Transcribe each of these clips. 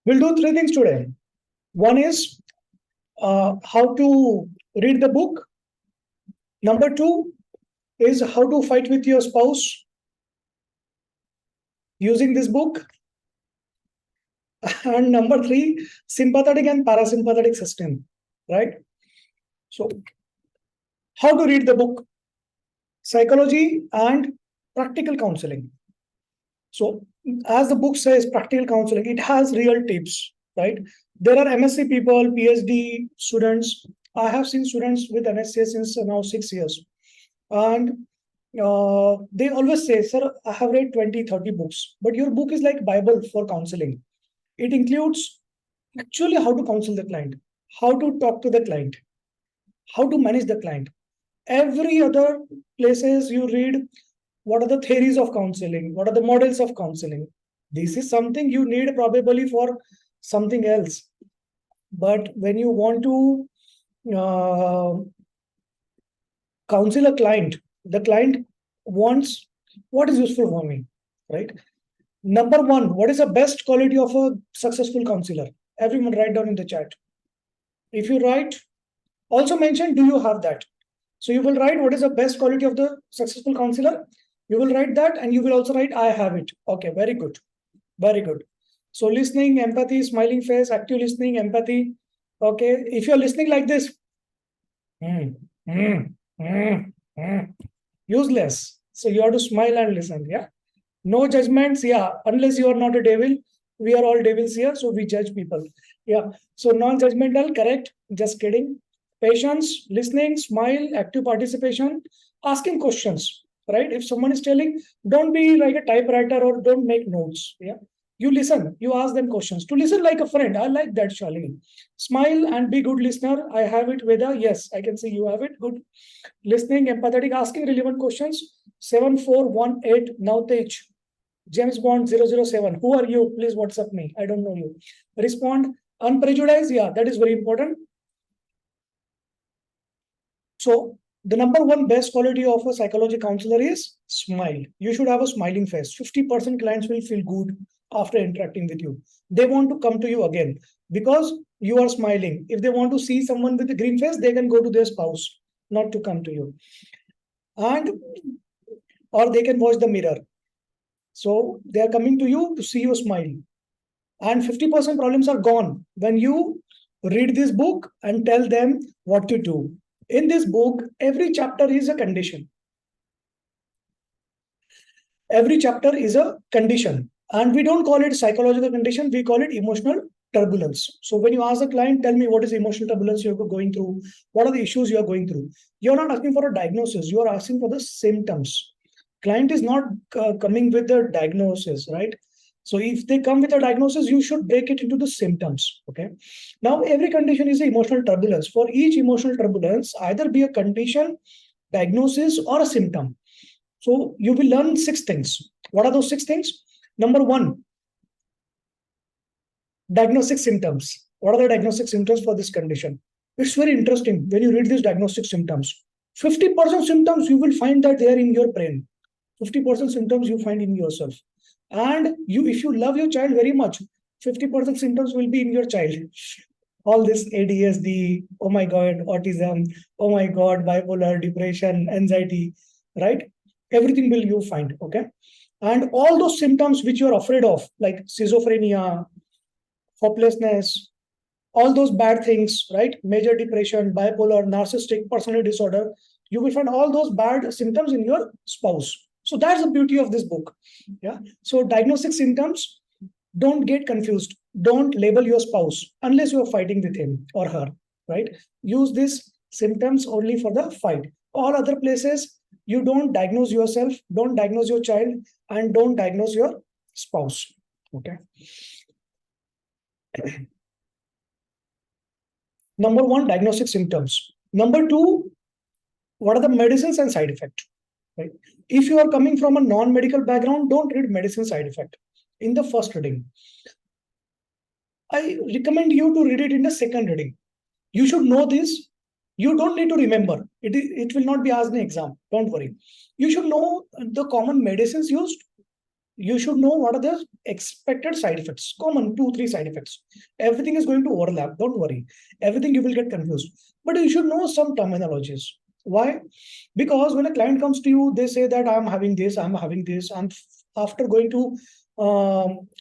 We'll do three things today. One is how to read the book. Number two is how to fight with your spouse using this book. And number three, sympathetic and parasympathetic system, right? So, how to read the book, psychology and practical counseling. So, as the book says, practical counseling, it has real tips, right? There are MSc people, PhD students. I have seen students with MSc since now 6 years. And they always say, sir, I have read 20, 30 books, but your book is like Bible for counseling. It includes actually how to counsel the client, how to talk to the client, how to manage the client. Every other places you read, what are the theories of counseling? What are the models of counseling? This is something you need probably for something else. But when you want to counsel a client, the client wants what is useful for me, right? Number one, what is the best quality of a successful counselor? Everyone write down in the chat. If you write, also mention, do you have that? So you will write what is the best quality of the successful counselor. You will write that and you will also write, I have it. Okay, very good. Very good. So listening, empathy, smiling face, active listening, empathy. Okay, if you're listening like this, useless. So you have to smile and listen. Yeah. No judgments. Yeah. Unless you are not a devil. We are all devils here. So we judge people. Yeah. So non-judgmental, correct. Just kidding. Patience, listening, smile, active participation, asking questions. Right. If someone is telling, don't be like a typewriter or don't make notes. Yeah. You listen, you ask them questions. To listen like a friend. I like that, Shalini. Smile and be good listener. I have it, Veda. Yes, I can see you have it. Good. Listening, empathetic, asking relevant questions. 7418 Navtej. James Bond 007. Who are you? Please WhatsApp me. I don't know you. Respond. Unprejudiced. Yeah, that is very important. So the number one best quality of a psychology counselor is smile. You should have a smiling face. 50% clients will feel good after interacting with you. They want to come to you again because you are smiling. If they want to see someone with a green face, they can go to their spouse, not to come to you. And or they can watch the mirror. So they are coming to you to see you smile. And 50% problems are gone when you read this book and tell them what to do. In this book, every chapter is a condition. Every chapter is a condition. And we don't call it psychological condition, we call it emotional turbulence. So when you ask a client, tell me what is emotional turbulence you're going through, what are the issues you are going through? You're not asking for a diagnosis, you are asking for the symptoms. Client is not coming with a diagnosis, right? So if they come with a diagnosis, you should break it into the symptoms. Okay. Now every condition is an emotional turbulence. For each emotional turbulence, either be a condition, diagnosis, or a symptom. So you will learn 6 things. What are those 6 things? Number one, diagnostic symptoms. What are the diagnostic symptoms for this condition? It's very interesting when you read these diagnostic symptoms. 50% symptoms you will find that they are in your brain. 50% symptoms you find in yourself. And you, if you love your child very much, 50% symptoms will be in your child. All this ADHD, oh my God, autism, oh my God, bipolar, depression, anxiety, right? Everything will you find, okay? And all those symptoms which you're afraid of, like schizophrenia, hopelessness, all those bad things, right? Major depression, bipolar, narcissistic personality disorder, you will find all those bad symptoms in your spouse. So that's the beauty of this book. Yeah. So diagnostic symptoms, don't get confused. Don't label your spouse unless you're fighting with him or her, right? Use these symptoms only for the fight. All other places, you don't diagnose yourself, don't diagnose your child, and don't diagnose your spouse. Okay. Number one, diagnostic symptoms. Number two, what are the medicines and side effect? Right? If you are coming from a non-medical background, don't read medicine side effect in the first reading. I recommend you to read it in the second reading. You should know this. You don't need to remember. It will not be asked in exam. Don't worry. You should know the common medicines used. You should know what are the expected side effects, common 2-3 side effects. Everything is going to overlap. Don't worry. Everything you will get confused. But you should know some terminologies. Why? Because when a client comes to you, they say that I'm having this, after going to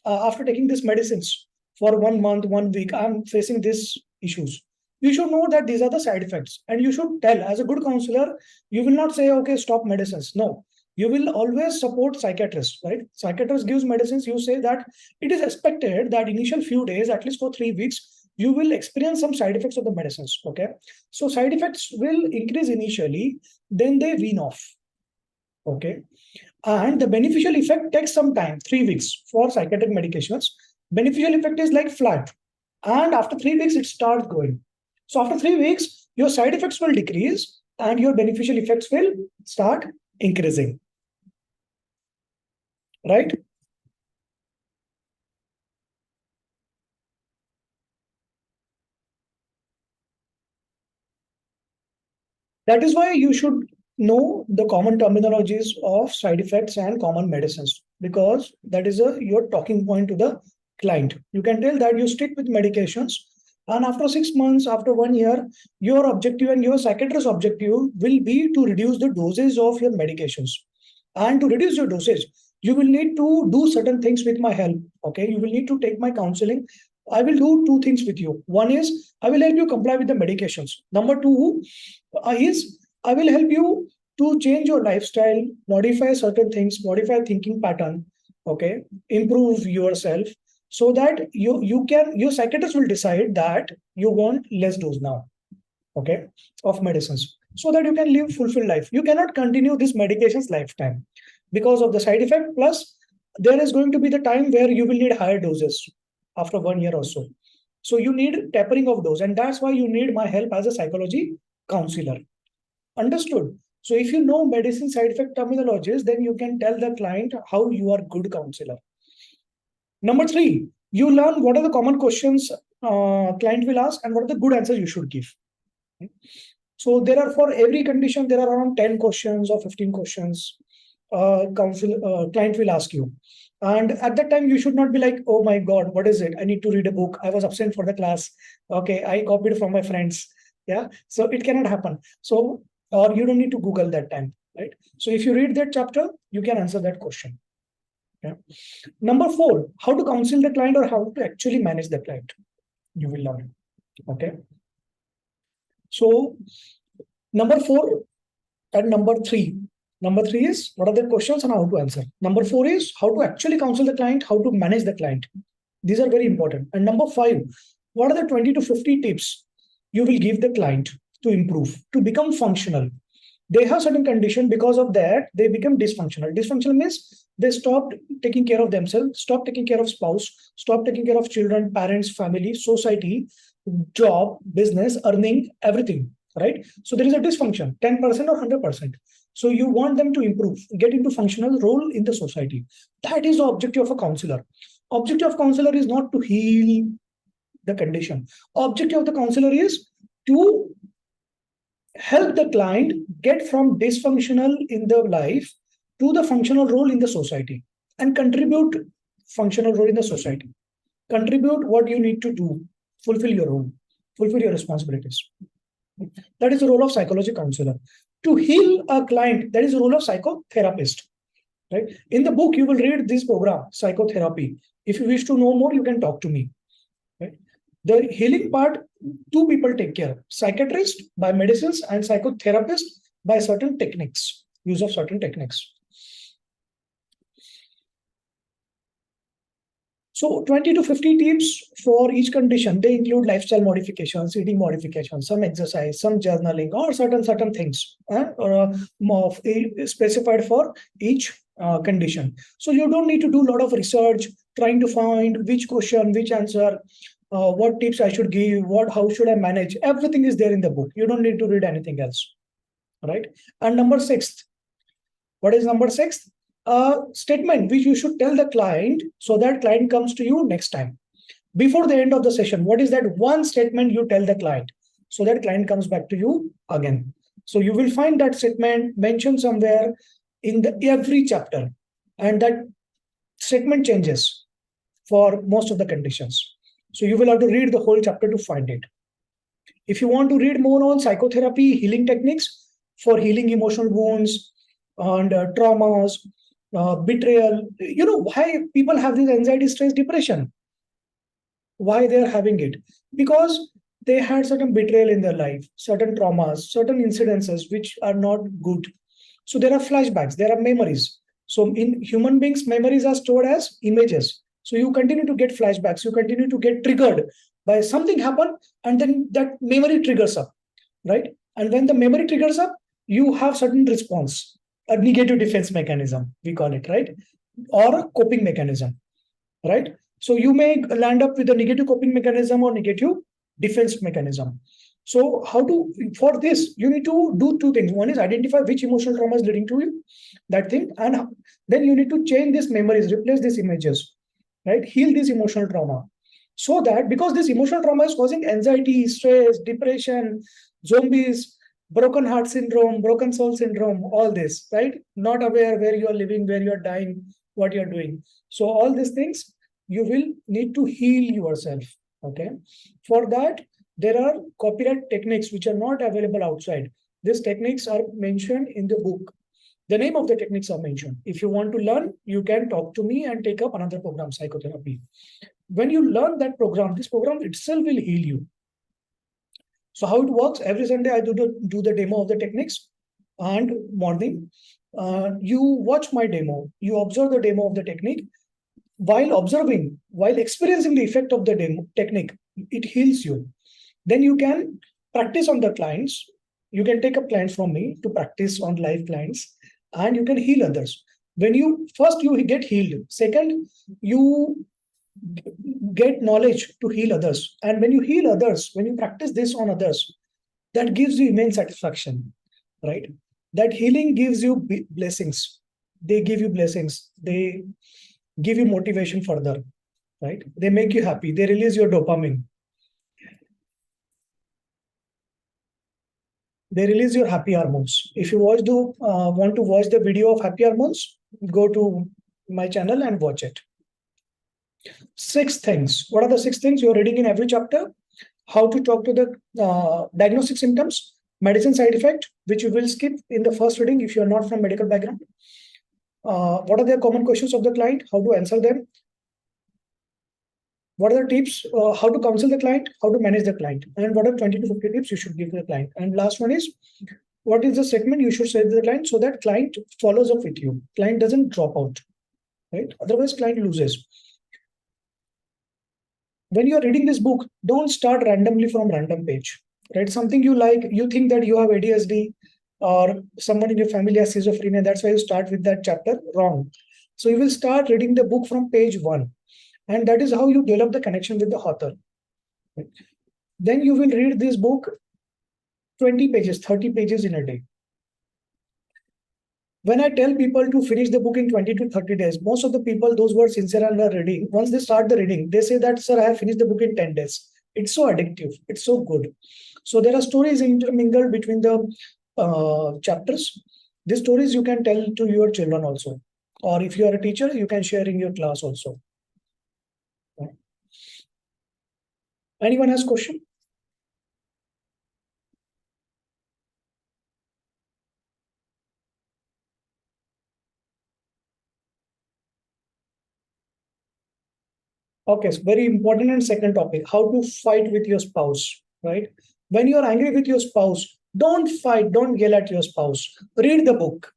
after taking these medicines for 1 month, 1 week, I'm facing these issues. You should know that these are the side effects, and you should tell. As a good counselor, you will not say, okay, stop medicines. No, you will always support psychiatrists, right? Psychiatrist gives medicines. You say that it is expected that initial few days, at least for 3 weeks, you will experience some side effects of the medicines. Okay, so side effects will increase initially, then they wean off. Okay, and the beneficial effect takes some time, 3 weeks for psychiatric medications. Beneficial effect is like flat, and after 3 weeks it starts going. So after 3 weeks, your side effects will decrease and your beneficial effects will start increasing. Right? That is why you should know the common terminologies of side effects and common medicines, because that is your talking point to the client. You can tell that you stick with medications, and after 6 months, after 1 year, your objective and your psychiatrist's objective will be to reduce the dosage of your medications. And to reduce your dosage, you will need to do certain things with my help. Okay, you will need to take my counseling. I will do two things with you. One is I will help you comply with the medications. Number two is I will help you to change your lifestyle, modify certain things, modify thinking pattern. Okay, improve yourself so that your psychiatrist will decide that you want less dose now. Okay, of medicines, so that you can live fulfilled life. You cannot continue this medications lifetime because of the side effect. Plus, there is going to be the time where you will need higher doses after 1 year or so. So you need tapering of dose, and that's why you need my help as a psychology counselor. Understood? So if you know medicine side effect terminologies, then you can tell the client how you are good counselor. Number three, you learn what are the common questions client will ask and what are the good answers you should give. So there are, for every condition, there are around 10 questions or 15 questions client will ask you. And at that time, you should not be like, oh my God, what is it? I need to read a book. I was absent for the class. Okay, I copied from my friends. Yeah, so it cannot happen. So, or you don't need to Google that time, right? So if you read that chapter, you can answer that question. Yeah. Number four, how to counsel the client or how to actually manage the client. You will learn. Okay. So number four and number three. Number three is what are the questions and how to answer. Number four is how to actually counsel the client, how to manage the client. These are very important. And number five, what are the 20 to 50 tips you will give the client to improve, to become functional? They have certain condition, because of that, they become dysfunctional. Dysfunctional means they stopped taking care of themselves, stop taking care of spouse, stop taking care of children, parents, family, society, job, business, earning, everything, right? So there is a dysfunction, 10% or 100%. So you want them to improve, get into functional role in the society. That is the objective of a counselor. Objective of counselor is not to heal the condition. Objective of the counselor is to help the client get from dysfunctional in the life to the functional role in the society, and contribute functional role in the society. Contribute what you need to do, fulfill your role, fulfill your responsibilities. That is the role of psychology counselor. To heal a client, that is the role of psychotherapist. Right? In the book, you will read this program, psychotherapy. If you wish to know more, you can talk to me. Right? The healing part, two people take care: psychiatrist by medicines and psychotherapist by certain techniques, use of certain techniques. So 20 to 50 tips for each condition. They include lifestyle modifications, eating modifications, some exercise, some journaling, or certain things more specified for each condition. So you don't need to do a lot of research trying to find which question, which answer, what tips I should give, how should I manage. Everything is there in the book. You don't need to read anything else, right? And number six, what is number six? A statement which you should tell the client so that client comes to you next time. Before the end of the session, what is that one statement you tell the client so that client comes back to you again? So you will find that statement mentioned somewhere in every chapter, and that statement changes. for most of the conditions. So you will have to read the whole chapter to find it. If you want to read more on psychotherapy, healing techniques for healing emotional wounds and traumas, betrayal, why people have this anxiety, stress, depression, why they're having it, because they had certain betrayal in their life, certain traumas, certain incidences which are not good. So there are flashbacks, there are memories. So in human beings, memories are stored as images. So you continue to get flashbacks, you continue to get triggered by something happen, and then that memory triggers up, right? And when the memory triggers up, you have certain response, a negative defense mechanism, we call it, right? Or a coping mechanism, right? So you may land up with a negative coping mechanism or negative defense mechanism. So for this, you need to do two things. One is identify which emotional trauma is leading to that thing. And then you need to change these memories, replace these images, right? Heal this emotional trauma. So that, because this emotional trauma is causing anxiety, stress, depression, zombies, broken heart syndrome, broken soul syndrome, all this, right? Not aware where you are living, where you are dying, what you're doing. So all these things, you will need to heal yourself. Okay. For that, there are copyright techniques which are not available outside. These techniques are mentioned in the book. The name of the techniques are mentioned. If you want to learn, you can talk to me and take up another program, psychotherapy. When you learn that program, this program itself will heal you. So how it works, every Sunday I do the demo of the techniques, and morning, you watch my demo, you observe the demo of the technique. While observing, while experiencing the effect of the demo technique, it heals you. Then you can practice on the clients. You can take up clients from me to practice on live clients, and you can heal others. When you get healed. Second, you get knowledge to heal others. And when you heal others, when you practice this on others, that gives you immense satisfaction, right? That healing gives you blessings. They give you blessings. They give you motivation further, right? They make you happy. They release your dopamine. They release your happy hormones. If you want to watch the video of happy hormones, go to my channel and watch it. 6 things. What are the 6 things you're reading in every chapter? How to talk to the diagnostic symptoms, medicine side effect, which you will skip in the first reading if you're not from medical background. What are the common questions of the client? How to answer them? What are the tips? How to counsel the client? How to manage the client? And what are 20 to 50 tips you should give to the client? And last one is, what is the statement you should say to the client so that client follows up with you? Client doesn't drop out, right? Otherwise, client loses. When you're reading this book, don't start randomly from random page, right? Something you like, you think that you have ADHD or someone in your family has schizophrenia. That's why you start with that chapter. Wrong. So you will start reading the book from page 1. And that is how you develop the connection with the author. Right? Then you will read this book 20 pages, 30 pages in a day. When I tell people to finish the book in 20 to 30 days, most of the people, those who are sincere and are reading, once they start the reading, they say that, sir, I have finished the book in 10 days. It's so addictive. It's so good. So there are stories intermingled between the chapters. These stories you can tell to your children also. Or if you are a teacher, you can share in your class also. Anyone has question? Okay, so very important and second topic, how to fight with your spouse, right? When you're angry with your spouse, don't fight, don't yell at your spouse. Read the book.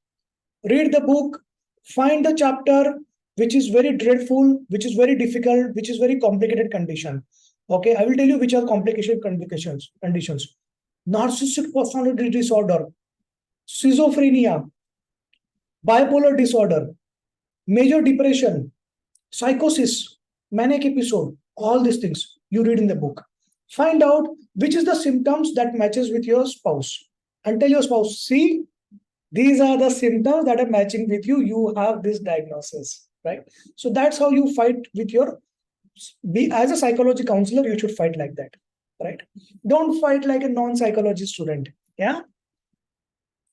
Read the book, find the chapter which is very dreadful, which is very difficult, which is very complicated condition. Okay, I will tell you which are complicated conditions. Narcissistic personality disorder, schizophrenia, bipolar disorder, major depression, psychosis, manic episode, all these things you read in the book. Find out which is the symptoms that matches with your spouse and tell your spouse, see, these are the symptoms that are matching with you. You have this diagnosis, right? So that's how you fight with as a psychology counselor, you should fight like that, right? Don't fight like a non-psychology student. Yeah.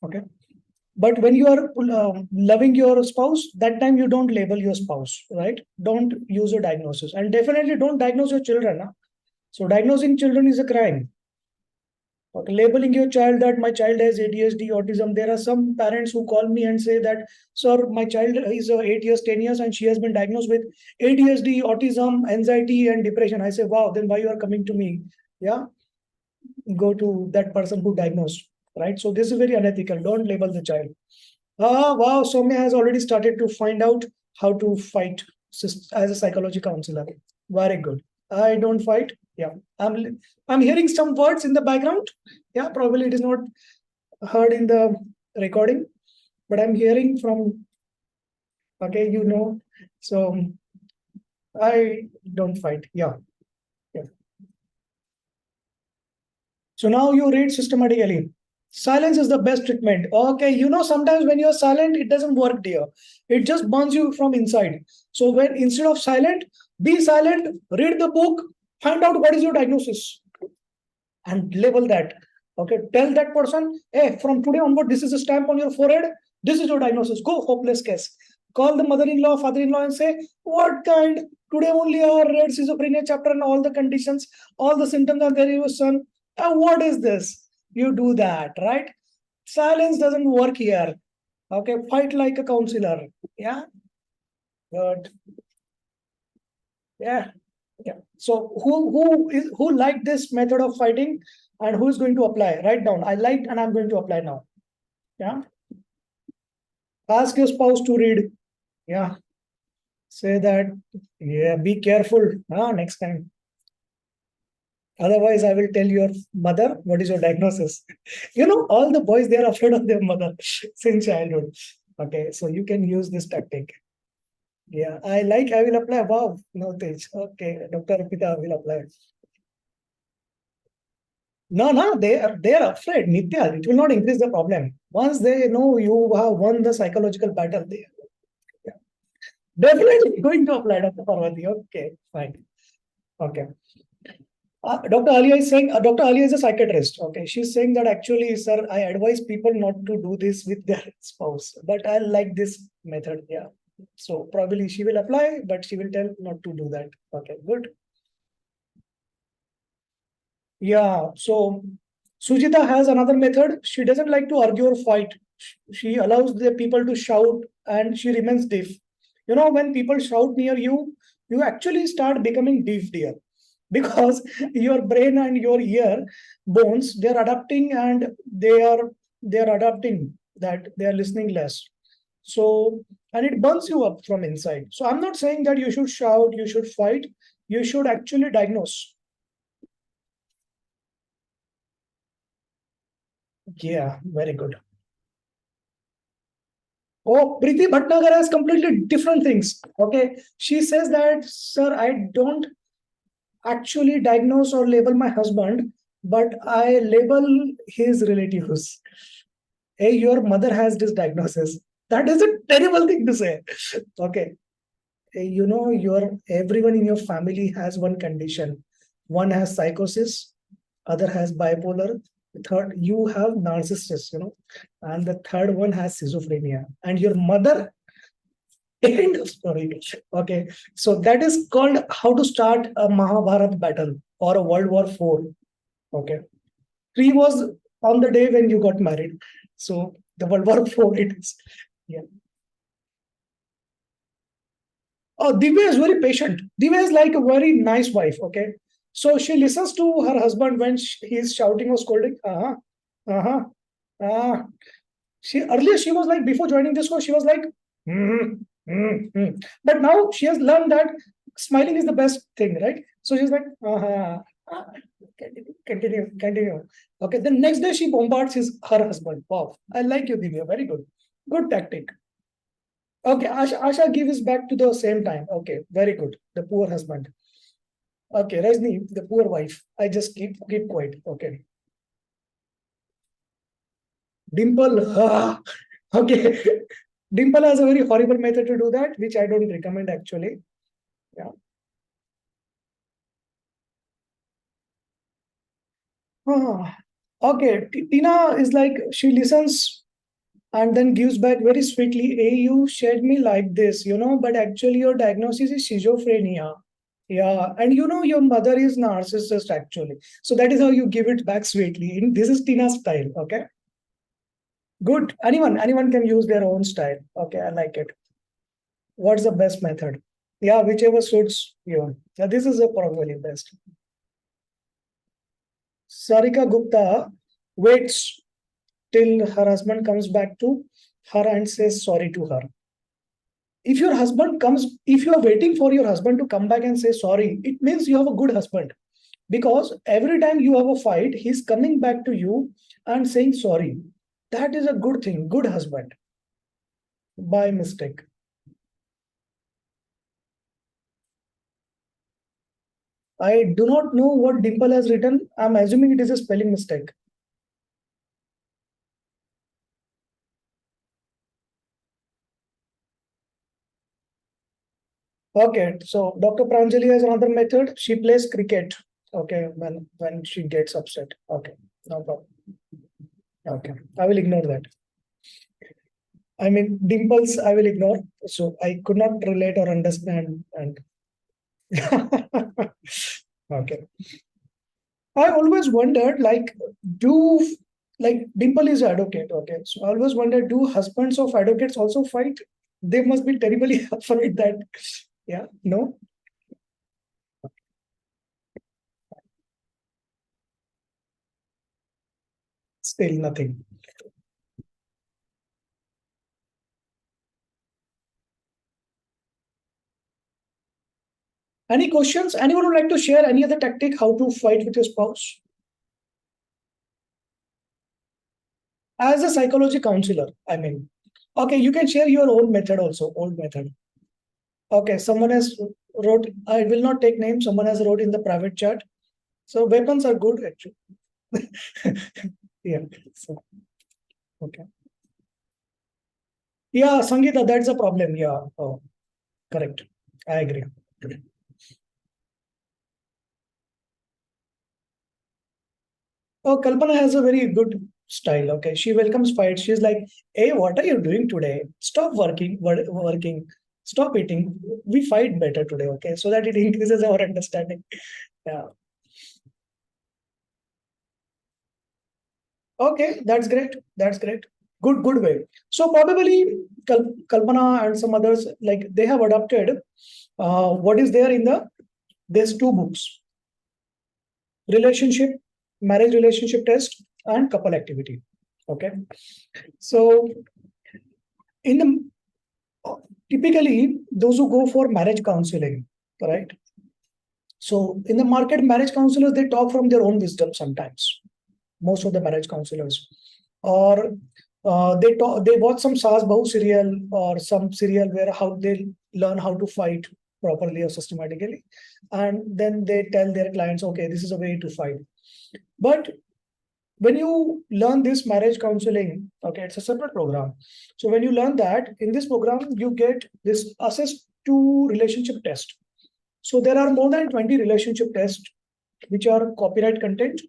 Okay. But when you are loving your spouse, that time you don't label your spouse, right? Don't use a diagnosis, and definitely don't diagnose your children. Huh? So diagnosing children is a crime. Okay, labeling your child that my child has ADHD, autism. There are some parents who call me and say that, sir, my child is 8 years, 10 years, and she has been diagnosed with ADHD, autism, anxiety, and depression. I say, wow, then why you are coming to me? Yeah, go to that person who diagnosed, right? So this is very unethical. Don't label the child. Ah, wow, Soumya has already started to find out how to fight as a psychology counselor. Very good. I don't fight. Yeah, I'm hearing some words in the background. Yeah, probably it is not heard in the recording, but I'm hearing from. Okay, you know. So I don't fight. Yeah, yeah. So now you read systematically. Silence is the best treatment. Okay, you know, sometimes when you're silent, it doesn't work, dear. It just burns you from inside. So when instead of silent, be silent, read the book, find out what is your diagnosis, and label that. Okay, tell that person, hey, from today onward, this is a stamp on your forehead. This is your diagnosis. Go, hopeless case. Call the mother-in-law, father-in-law, and say, what kind? Today only I read schizophrenia chapter and all the conditions, all the symptoms are there in your son. What is this? You do that, right? Silence doesn't work here. Okay, fight like a counselor. Yeah, good. Yeah, yeah. So who liked this method of fighting, and who is going to apply? Write down. I liked, and I'm going to apply now. Yeah. Ask your spouse to read. Yeah. Say that. Yeah. Be careful. Next time. Otherwise, I will tell your mother what is your diagnosis. You know, all the boys they are afraid of their mother since childhood. Okay, so you can use this tactic. Yeah, I like. I will apply. Wow, no Tej. Okay, Dr. Arpita will apply. No, no, they are afraid. Nitya, it will not increase the problem. Once they know you have won the psychological battle, they yeah, definitely going to apply, Dr. Parvati. Okay, fine. Okay. Dr. Alia is saying, Dr. Alia is a psychiatrist. Okay, she's saying that actually, sir, I advise people not to do this with their spouse, but I like this method. Yeah. So probably she will apply, but she will tell not to do that. Okay, good. Yeah. So Sujita has another method. She doesn't like to argue or fight. She allows the people to shout and she remains deaf. You know, when people shout near you, you actually start becoming deaf, dear, because your brain and your ear bones they're adapting and they're adapting that they are listening less. So and it burns you up from inside. So I'm not saying that you should shout, you should fight. You should actually diagnose. Yeah, very good. Oh, Preeti Bhatnagar has completely different things. Okay. She says that, sir, I don't actually diagnose or label my husband, but I label his relatives. Hey, your mother has this diagnosis. That is a terrible thing to say. Okay. Hey, you know, your everyone in your family has one condition. One has psychosis, other has bipolar, third you have narcissist, and the third one has schizophrenia. And your mother end of story. Okay, so that is called how to start a Mahabharat battle or a World War IV. Okay, three was on the day when you got married. So the World War IV it is. Yeah. Oh, Divya is very patient. Divya is like a very nice wife. Okay, so she listens to her husband when he is shouting or scolding. Uh-huh. Ah, she earlier she was like before joining this course she was like but now she has learned that smiling is the best thing, right? So she's like ah, continue. Okay, the next day she bombards her husband. Wow, I like you, Divya. Very good tactic. Okay, Asha gives back to the same time. Okay, very good. The poor husband. Okay, Rajni, the poor wife. I just keep quiet. Okay, Dimple. Okay. Dimple has a very horrible method to do that, which I don't recommend actually. Yeah. Ah, okay. Tina is like she listens. and then gives back very sweetly, hey, you shared me like this, but actually your diagnosis is schizophrenia. Yeah, and your mother is narcissist actually. So that is how you give it back sweetly. This is Tina's style. Okay. Good. Anyone can use their own style. Okay, I like it. What's the best method? Yeah, whichever suits you. Yeah, this is a probably best. Sarika Gupta waits till her husband comes back to her and says sorry to her. If you are waiting for your husband to come back and say sorry, it means you have a good husband. Because every time you have a fight, he's coming back to you and saying sorry. That is a good thing, good husband. By mistake. I do not know what Dimple has written. I'm assuming it is a spelling mistake. Okay, so Dr. Pranjali has another method. She plays cricket. Okay, when she gets upset. Okay, no problem. Okay, I will ignore that. I mean, Dimples, I will ignore. So I could not relate or understand. And okay, I always wondered, do like Dimple is advocate. Okay, so I always wondered, do husbands of advocates also fight? They must be terribly afraid that. Yeah, no, still nothing. Any questions? Anyone would like to share any other tactic how to fight with your spouse? As a psychology counselor, I mean, okay, you can share your own method also, old method. Okay, someone has wrote, I will not take names, someone has wrote in the private chat. So weapons are good actually. Yeah. So, okay. Yeah, Sangeeta, that's a problem. Yeah. Oh, correct. I agree. Oh, Kalpana has a very good style. Okay. She welcomes fights. She's like, hey, what are you doing today? Stop working. Stop eating. We fight better today. Okay. So that it increases our understanding. Yeah. Okay. That's great. That's great. Good way. So probably Kalpana and some others, like they have adopted what is there in there's two books: relationship, marriage relationship test, and couple activity. Okay. So in typically those who go for marriage counseling, right? So in the market, marriage counselors, they talk from their own wisdom sometimes. Most of the marriage counselors, or they watch some Saas Bahu serial or some serial where how they learn how to fight properly or systematically, and then they tell their clients, okay, this is a way to fight. But when you learn this marriage counseling, okay, it's a separate program. So when you learn that in this program, you get this access to relationship test. So there are more than 20 relationship tests which are copyright content,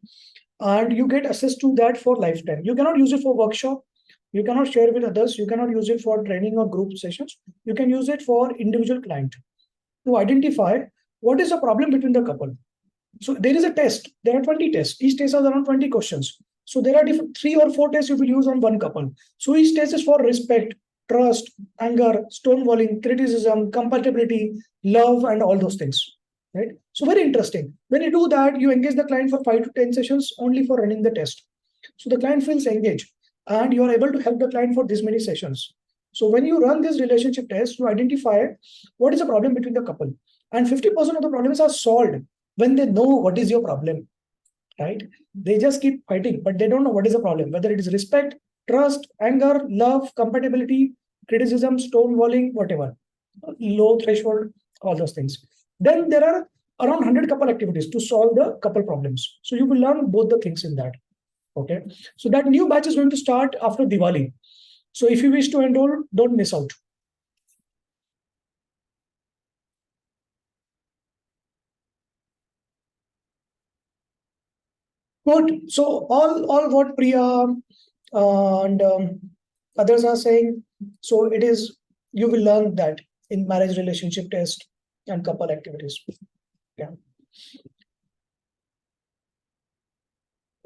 and you get access to that for lifetime. You cannot use it for workshop. You cannot share with others. You cannot use it for training or group sessions. You can use it for individual client to identify what is the problem between the couple. So there is a test. There are 20 tests. Each test has around 20 questions. So there are different three or four tests you will use on one couple. So each test is for respect, trust, anger, stonewalling, criticism, compatibility, love, and all those things. Right. So very interesting. When you do that, you engage the client for 5 to 10 sessions only for running the test. So the client feels engaged and you are able to help the client for this many sessions. So when you run this relationship test, you identify what is the problem between the couple. And 50% of the problems are solved when they know what is your problem, right? They just keep fighting, but they don't know what is the problem, whether it is respect, trust, anger, love, compatibility, criticism, stonewalling, whatever, low threshold, all those things. Then there are around 100 couple activities to solve the couple problems. So you will learn both the things in that. Okay. So that new batch is going to start after Diwali. So if you wish to enroll, don't miss out. Good. So all what Priya and Others are saying, so it is, you will learn that in marriage relationship test and couple activities. Yeah.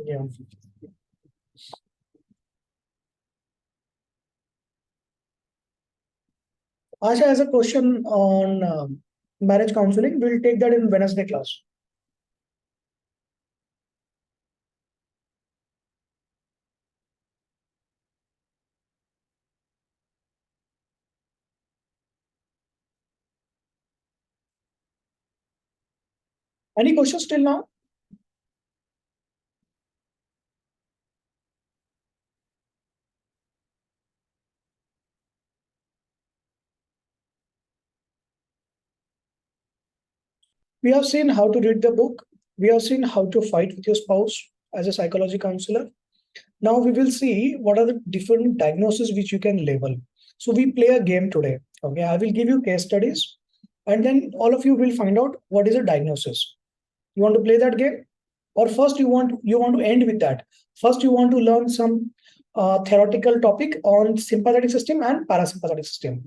Yeah. Asha has a question on marriage counseling. We'll take that in Wednesday class. Any questions till now? We have seen how to read the book. We have seen how to fight with your spouse as a psychology counselor. Now we will see what are the different diagnoses which you can label. So we play a game today. Okay, I will give you case studies, and then all of you will find out what is a diagnosis. You want to play that game, or first you want to end with that? First, you want to learn some theoretical topic on sympathetic system and parasympathetic system.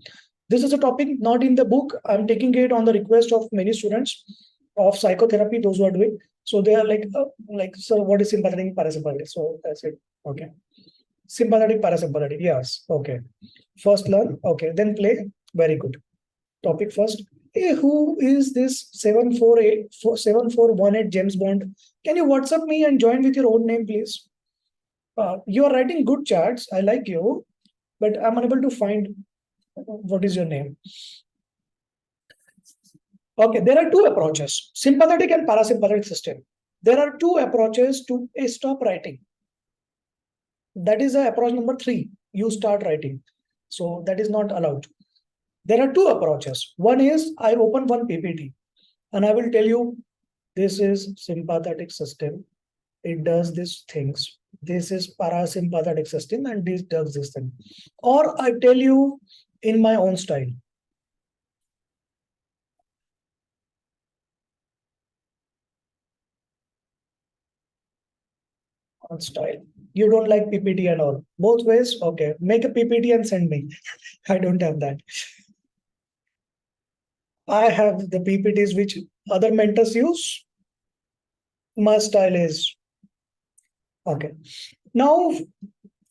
This is a topic not in the book. I'm taking it on the request of many students of psychotherapy, those who are doing. So they are like, so what is sympathetic, parasympathetic? So that's it. Okay. Sympathetic, parasympathetic. Yes. Okay. First learn. Okay. Then play. Very good. Topic first. Hey, who is this 748 James Bond? Can you WhatsApp me and join with your own name, please? You are writing good chats. I like you, but I'm unable to find what is your name. Okay, there are two approaches, sympathetic and parasympathetic system. There are two approaches to stop writing. That is approach number 3. You start writing. So that is not allowed. There are two approaches. One is I open one PPT and I will tell you this is sympathetic system. It does these things. This is parasympathetic system and this does this thing. Or I tell you in my own style. On style. You don't like PPT and all. Both ways, okay. Make a PPT and send me. I don't have that. I have the PPTs which other mentors use. My style is okay. Now,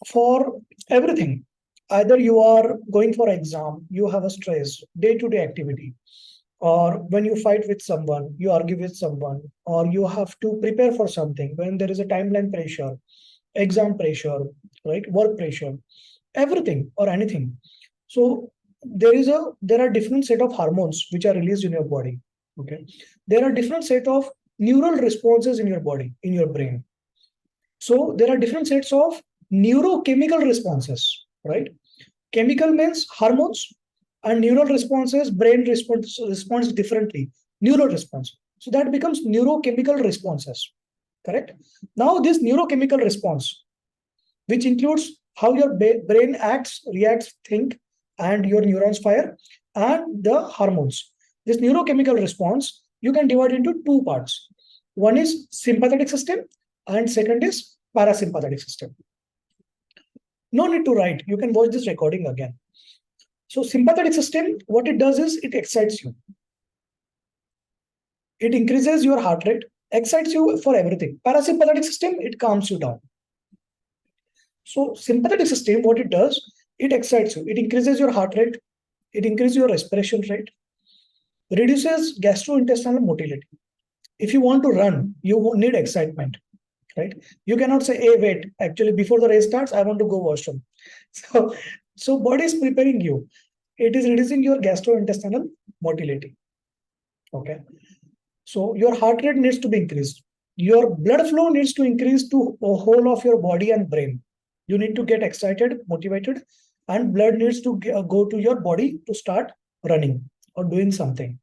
for everything, either you are going for exam, you have a stress, day-to-day activity, or when you fight with someone, you argue with someone, or you have to prepare for something, when there is a timeline pressure, exam pressure, right, work pressure, everything or anything. So there are different set of hormones which are released in your body. Okay, there are different set of neural responses in your body, in your brain. So there are different sets of neurochemical responses, right? Chemical means hormones, and neural responses, brain responds differently. Neural response. So that becomes neurochemical responses. Correct? Now this neurochemical response, which includes how your brain acts, reacts, think, and your neurons fire, and the hormones. This neurochemical response, you can divide into two parts. One is sympathetic system, and second is parasympathetic system. No need to write. You can watch this recording again. So sympathetic system, what it does is it excites you. It increases your heart rate, excites you for everything. Parasympathetic system, it calms you down. So sympathetic system, what it does, it excites you. It increases your heart rate. It increases your respiration rate. Reduces gastrointestinal motility. If you want to run, you need excitement, right? You cannot say, hey, wait, actually before the race starts, I want to go washroom. So body is preparing you. It is reducing your gastrointestinal motility. Okay. So your heart rate needs to be increased. Your blood flow needs to increase to the whole of your body and brain. You need to get excited, motivated, and blood needs to go to your body to start running or doing something.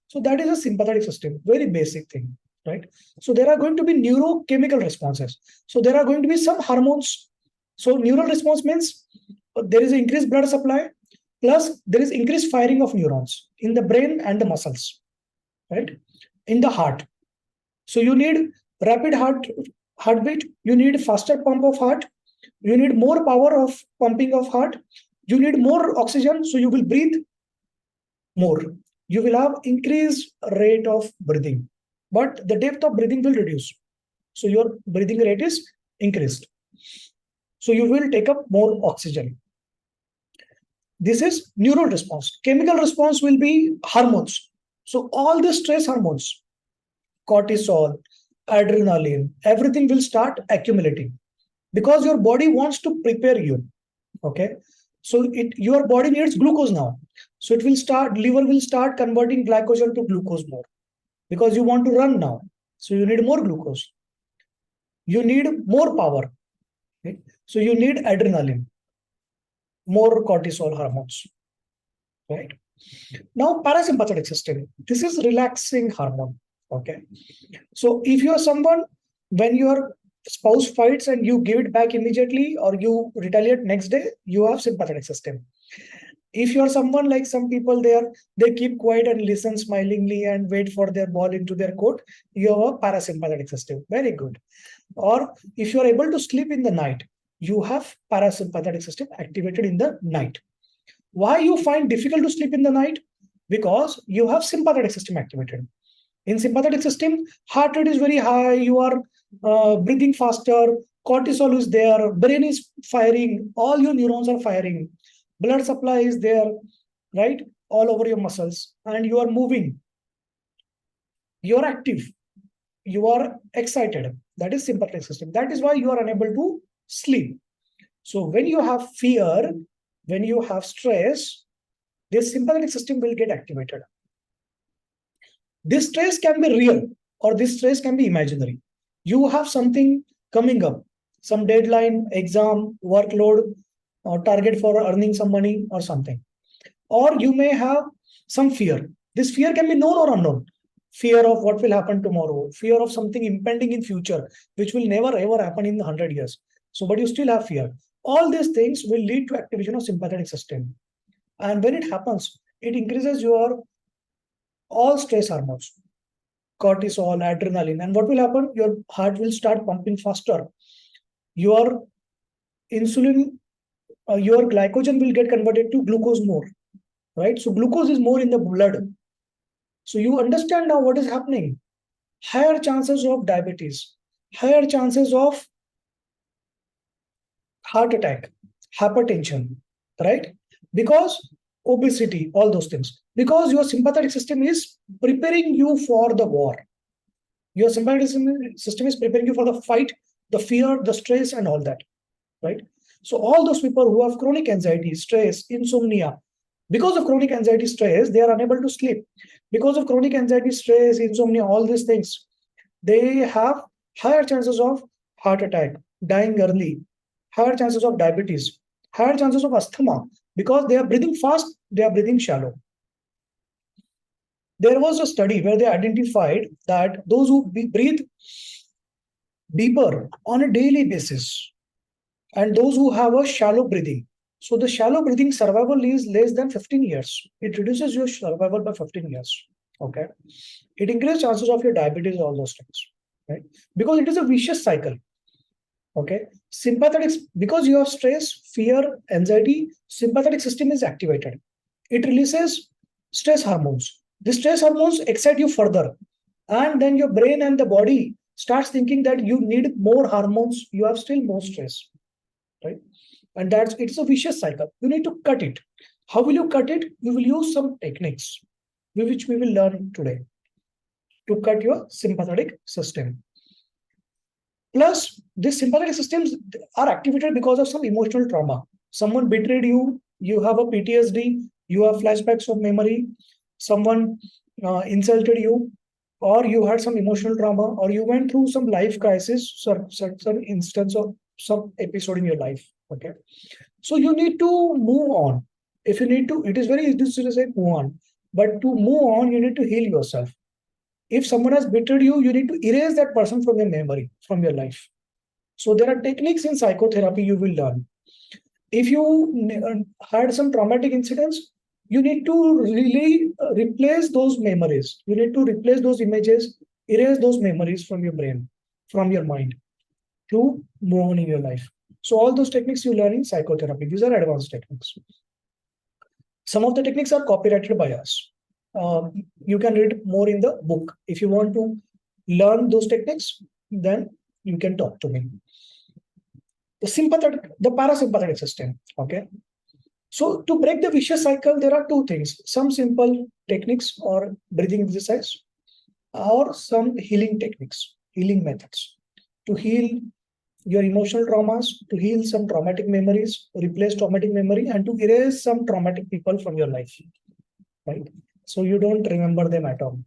So that is a sympathetic system, very basic thing, right? So there are going to be neurochemical responses. So there are going to be some hormones. So neural response means there is increased blood supply, plus there is increased firing of neurons in the brain and the muscles, right? In the heart. So you need rapid heartbeat, you need faster pump of heart, You need more power of pumping of heart. You need more oxygen, so you will breathe more. You will have increased rate of breathing, but the depth of breathing will reduce. So your breathing rate is increased. So you will take up more oxygen. This is neural response. Chemical response will be hormones. So all the stress hormones, cortisol, adrenaline, everything will start accumulating because your body wants to prepare you. Okay. So your body needs glucose now. So liver will start converting glycogen to glucose more because you want to run now. So you need more glucose. You need more power. Okay? So you need adrenaline, more cortisol hormones. Right. Now, parasympathetic system. This is relaxing hormone. Okay. So if you are someone, when your spouse fights and you give it back immediately or you retaliate next day, you have sympathetic system. If you are someone like some people, they keep quiet and listen smilingly and wait for their ball into their court, you have a parasympathetic system. Very good. Or if you are able to sleep in the night, you have parasympathetic system activated in the night. Why you find difficult to sleep in the night? Because you have sympathetic system activated. In sympathetic system, heart rate is very high, you are breathing faster, cortisol is there, brain is firing, all your neurons are firing, blood supply is there, right? All over your muscles, and you are moving, you are active, you are excited. That is sympathetic system. That is why you are unable to sleep. So when you have fear, when you have stress, this sympathetic system will get activated. This stress can be real or this stress can be imaginary. You have something coming up, some deadline, exam, workload, or target for earning some money or something. Or you may have some fear. This fear can be known or unknown. Fear of what will happen tomorrow, fear of something impending in future, which will never ever happen in 100 years. So, but you still have fear. All these things will lead to activation of sympathetic system. And when it happens, it increases your all stress hormones, cortisol, adrenaline. And what will happen? Your heart will start pumping faster. Your insulin, your glycogen will get converted to glucose more, right? So glucose is more in the blood. So you understand now what is happening. Higher chances of diabetes, higher chances of heart attack, hypertension, right? Because obesity, all those things. Because your sympathetic system is preparing you for the war. Your sympathetic system is preparing you for the fight, the fear, the stress, and all that, right? So all those people who have chronic anxiety, stress, insomnia, because of chronic anxiety, stress, they are unable to sleep. Because of chronic anxiety, stress, insomnia, all these things, they have higher chances of heart attack, dying early, higher chances of diabetes, higher chances of asthma, because they are breathing fast, they are breathing shallow. There was a study where they identified that those who breathe deeper on a daily basis and those who have a shallow breathing. So the shallow breathing survival is less than 15 years. It reduces your survival by 15 years. Okay. It increases chances of your diabetes, all those things, right? Because it is a vicious cycle. Okay. Sympathetic, because you have stress, fear, anxiety, sympathetic system is activated. It releases stress hormones. The stress hormones excite you further. And then your brain and the body starts thinking that you need more hormones, you have still more stress, right? And it's a vicious cycle. You need to cut it. How will you cut it? You will use some techniques, which we will learn today, to cut your sympathetic system. Plus, these sympathetic systems are activated because of some emotional trauma. Someone betrayed you, you have a PTSD, you have flashbacks of memory, someone insulted you, or you had some emotional trauma, or you went through some life crisis, some instance of some episode in your life. Okay. So you need to move on. If you need to, it is very easy to say move on. But to move on, you need to heal yourself. If someone has betrayed you, you need to erase that person from your memory, from your life. So there are techniques in psychotherapy you will learn. If you had some traumatic incidents, you need to really replace those memories. You need to replace those images, erase those memories from your brain, from your mind, to move on in your life. So all those techniques you learn in psychotherapy. These are advanced techniques. Some of the techniques are copyrighted by us. You can read more in the book. If you want to learn those techniques, then you can talk to me. The parasympathetic system. Okay. So to break the vicious cycle, there are two things: some simple techniques or breathing exercise, or some healing techniques, healing methods to heal your emotional traumas, to heal some traumatic memories, replace traumatic memory, and to erase some traumatic people from your life, right? So you don't remember them at all.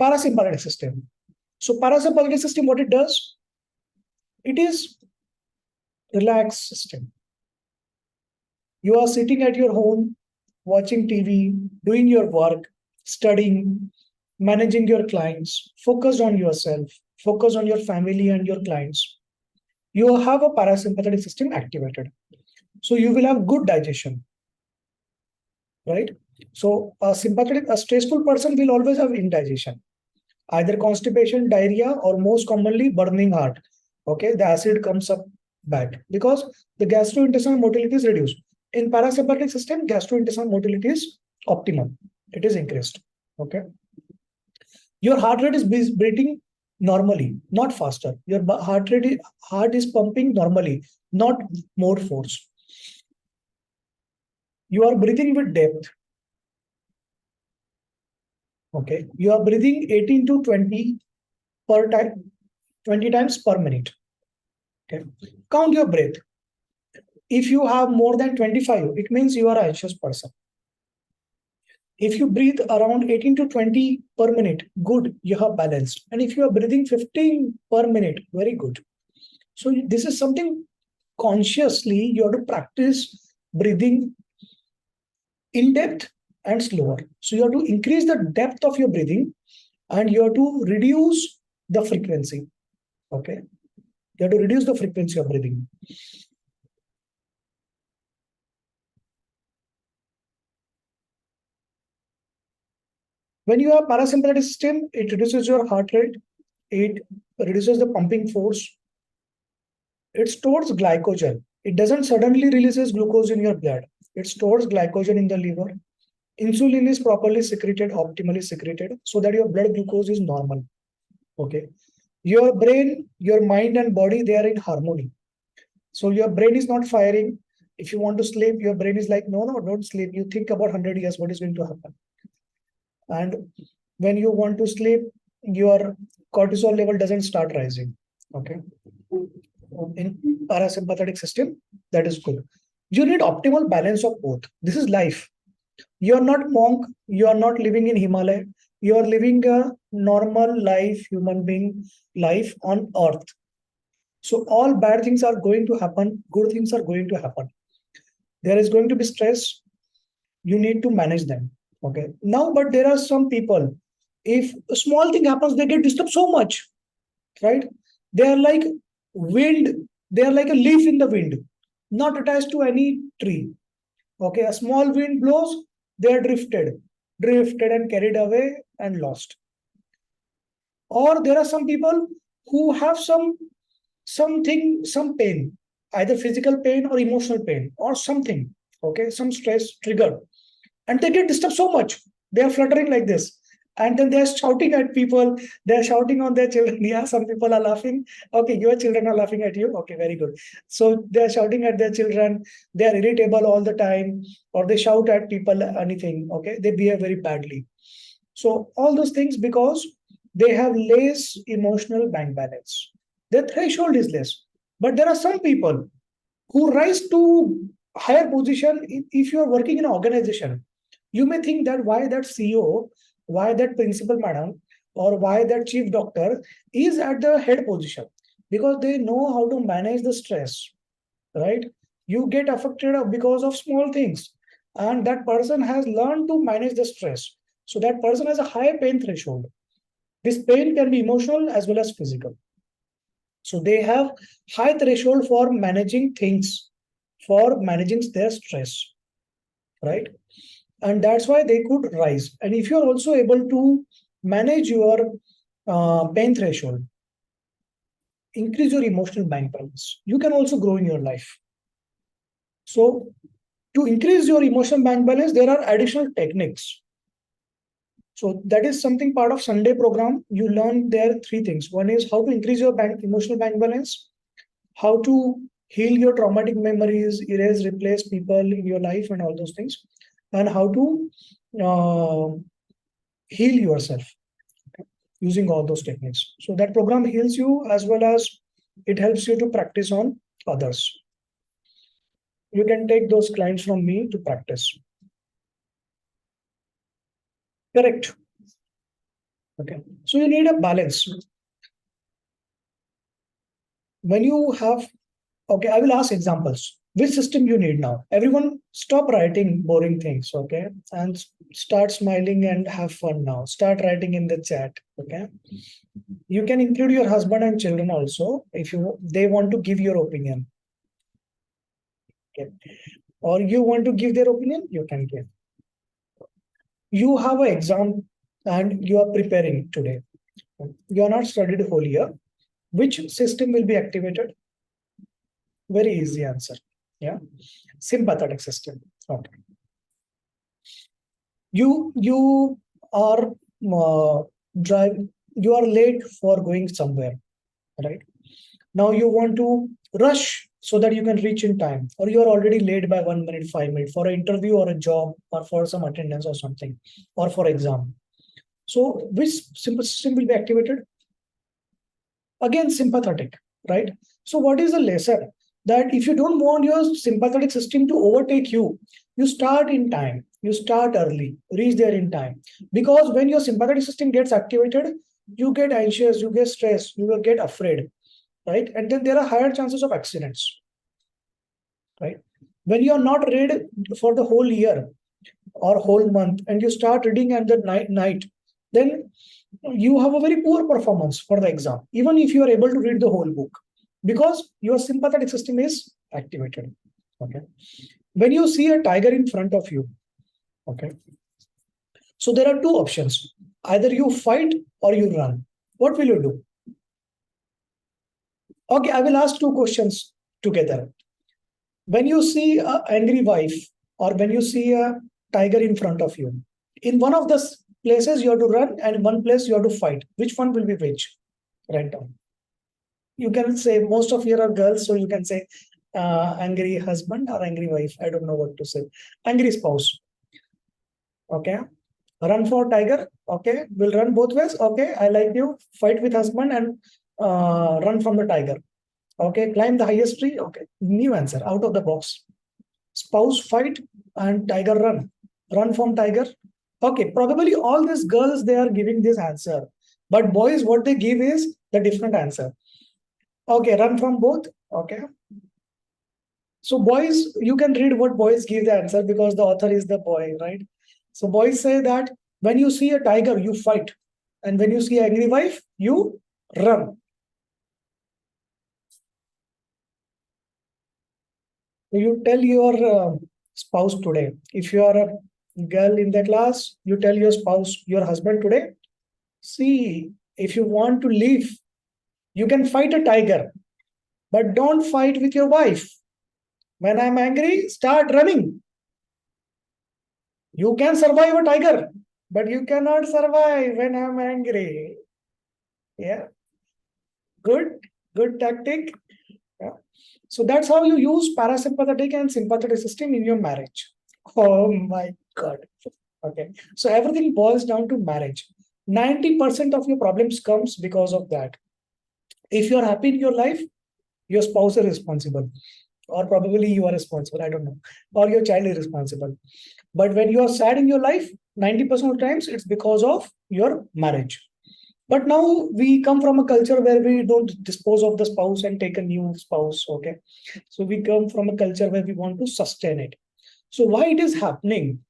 Parasympathetic system. So parasympathetic system, what it does, it is relaxed system. You are sitting at your home, watching TV, doing your work, studying, managing your clients, focused on yourself, focus on your family and your clients. You have a parasympathetic system activated. So you will have good digestion, right? So a stressful person will always have indigestion, either constipation, diarrhea, or most commonly burning heart. Okay, the acid comes up bad because the gastrointestinal motility is reduced. In parasympathetic system, gastrointestinal motility is optimum. It is increased. Okay, your heart rate is beating normally, not faster. Your heart is pumping normally, not more force. You are breathing with depth. Okay, you are breathing 18 to 20 per time, 20 times per minute. Okay, count your breath. If you have more than 25, it means you are an anxious person. If you breathe around 18 to 20 per minute, good, you have balanced. And if you are breathing 15 per minute, very good. So this is something consciously you have to practice breathing in depth and slower. So you have to increase the depth of your breathing and you have to reduce the frequency. Okay. You have to reduce the frequency of breathing. When you have parasympathetic system, it reduces your heart rate, it reduces the pumping force, it stores glycogen. It doesn't suddenly releases glucose in your blood. It stores glycogen in the liver. Insulin is properly secreted, optimally secreted, so that your blood glucose is normal. Okay. Your brain, your mind and body, they are in harmony. So your brain is not firing. If you want to sleep, your brain is like, no, don't sleep. You think about 100 years, what is going to happen? And when you want to sleep, your cortisol level doesn't start rising. Okay. In parasympathetic system, that is good. You need optimal balance of both. This is life. You are not monk. You are not living in Himalaya. You are living a normal life, human being life on earth. So all bad things are going to happen. Good things are going to happen. There is going to be stress. You need to manage them. Okay. Now, but there are some people, if a small thing happens, they get disturbed so much, right? They are like wind. They are like a leaf in the wind, not attached to any tree. Okay. A small wind blows, they are drifted and carried away and lost. Or there are some people who have some pain, either physical pain or emotional pain or something. Okay. Some stress triggered and they get disturbed so much. They are fluttering like this. And then they're shouting at people. They're shouting on their children. Yeah, some people are laughing. Okay, your children are laughing at you. Okay, very good. So they're shouting at their children. They're irritable all the time, or they shout at people, anything. Okay, they behave very badly. So all those things because they have less emotional bank balance. Their threshold is less. But there are some people who rise to higher position if you are working in an organization. You may think that why that CEO, why that principal madam, or why that chief doctor is at the head position, because they know how to manage the stress, right? You get affected because of small things, and that person has learned to manage the stress. So that person has a high pain threshold. This pain can be emotional as well as physical. So they have high threshold for managing things, for managing their stress, right? And that's why they could rise. And if you're also able to manage your pain threshold, increase your emotional bank balance. You can also grow in your life. So to increase your emotional bank balance, there are additional techniques. So that is something part of Sunday program. You learn there three things. One is how to increase your emotional bank balance, how to heal your traumatic memories, erase, replace people in your life and all those things, and how to uh, heal yourself using all those techniques. So that program heals you as well as it helps you to practice on others. You can take those clients from me to practice. Correct. Okay. So you need a balance. When you have, okay, I will ask examples. Which system you need now? Everyone stop writing boring things, okay? And start smiling and have fun now. Start writing in the chat, okay? You can include your husband and children also if they want to give your opinion. Okay. Or you want to give their opinion, you can give. You have an exam and you are preparing today. You are not studied whole year. Which system will be activated? Very easy answer. Yeah. Sympathetic system. Okay. You are you are late for going somewhere, right? Now you want to rush so that you can reach in time, or you are already late by 1 minute, 5 minutes for an interview or a job or for some attendance or something, or for exam. So which system will be activated? Again, sympathetic, right? So what is the lesson? That if you don't want your sympathetic system to overtake you, you start in time, you start early, reach there in time. Because when your sympathetic system gets activated, you get anxious, you get stressed, you will get afraid, right? And then there are higher chances of accidents, right? When you are not read for the whole year or whole month and you start reading at the night, then you have a very poor performance for the exam, even if you are able to read the whole book, because your sympathetic system is activated. Okay. When you see a tiger in front of you, okay, so there are two options. Either you fight or you run. What will you do? Okay, I will ask two questions together. When you see an angry wife or when you see a tiger in front of you, in one of the places you have to run and one place you have to fight. Which one will be which? Right down. You can say most of you are girls, so you can say angry husband or angry wife. I don't know what to say. Angry spouse. Okay. Run for tiger. Okay. We'll run both ways. Okay. I like you. Fight with husband and run from the tiger. Okay. Climb the highest tree. Okay. New answer out of the box. Spouse fight and tiger run. Run from tiger. Okay. Probably all these girls, they are giving this answer. But boys, what they give is the different answer. Okay. Run from both. Okay. So boys, you can read what boys give the answer because the author is the boy, right? So boys say that when you see a tiger, you fight. And when you see an angry wife, you run. So you tell your spouse today. If you are a girl in the class, you tell your spouse, your husband today, see, if you want to leave, you can fight a tiger, but don't fight with your wife. When I'm angry, start running. You can survive a tiger, but you cannot survive when I'm angry. Yeah, good tactic. Yeah. So that's how you use parasympathetic and sympathetic system in your marriage. Oh my God. Okay. So everything boils down to marriage. 90% of your problems comes because of that. If you're happy in your life, your spouse is responsible. Or probably you are responsible. I don't know. Or your child is responsible. But when you are sad in your life, 90% of times it's because of your marriage. But now we come from a culture where we don't dispose of the spouse and take a new spouse. Okay. So we come from a culture where we want to sustain it. So why it is happening?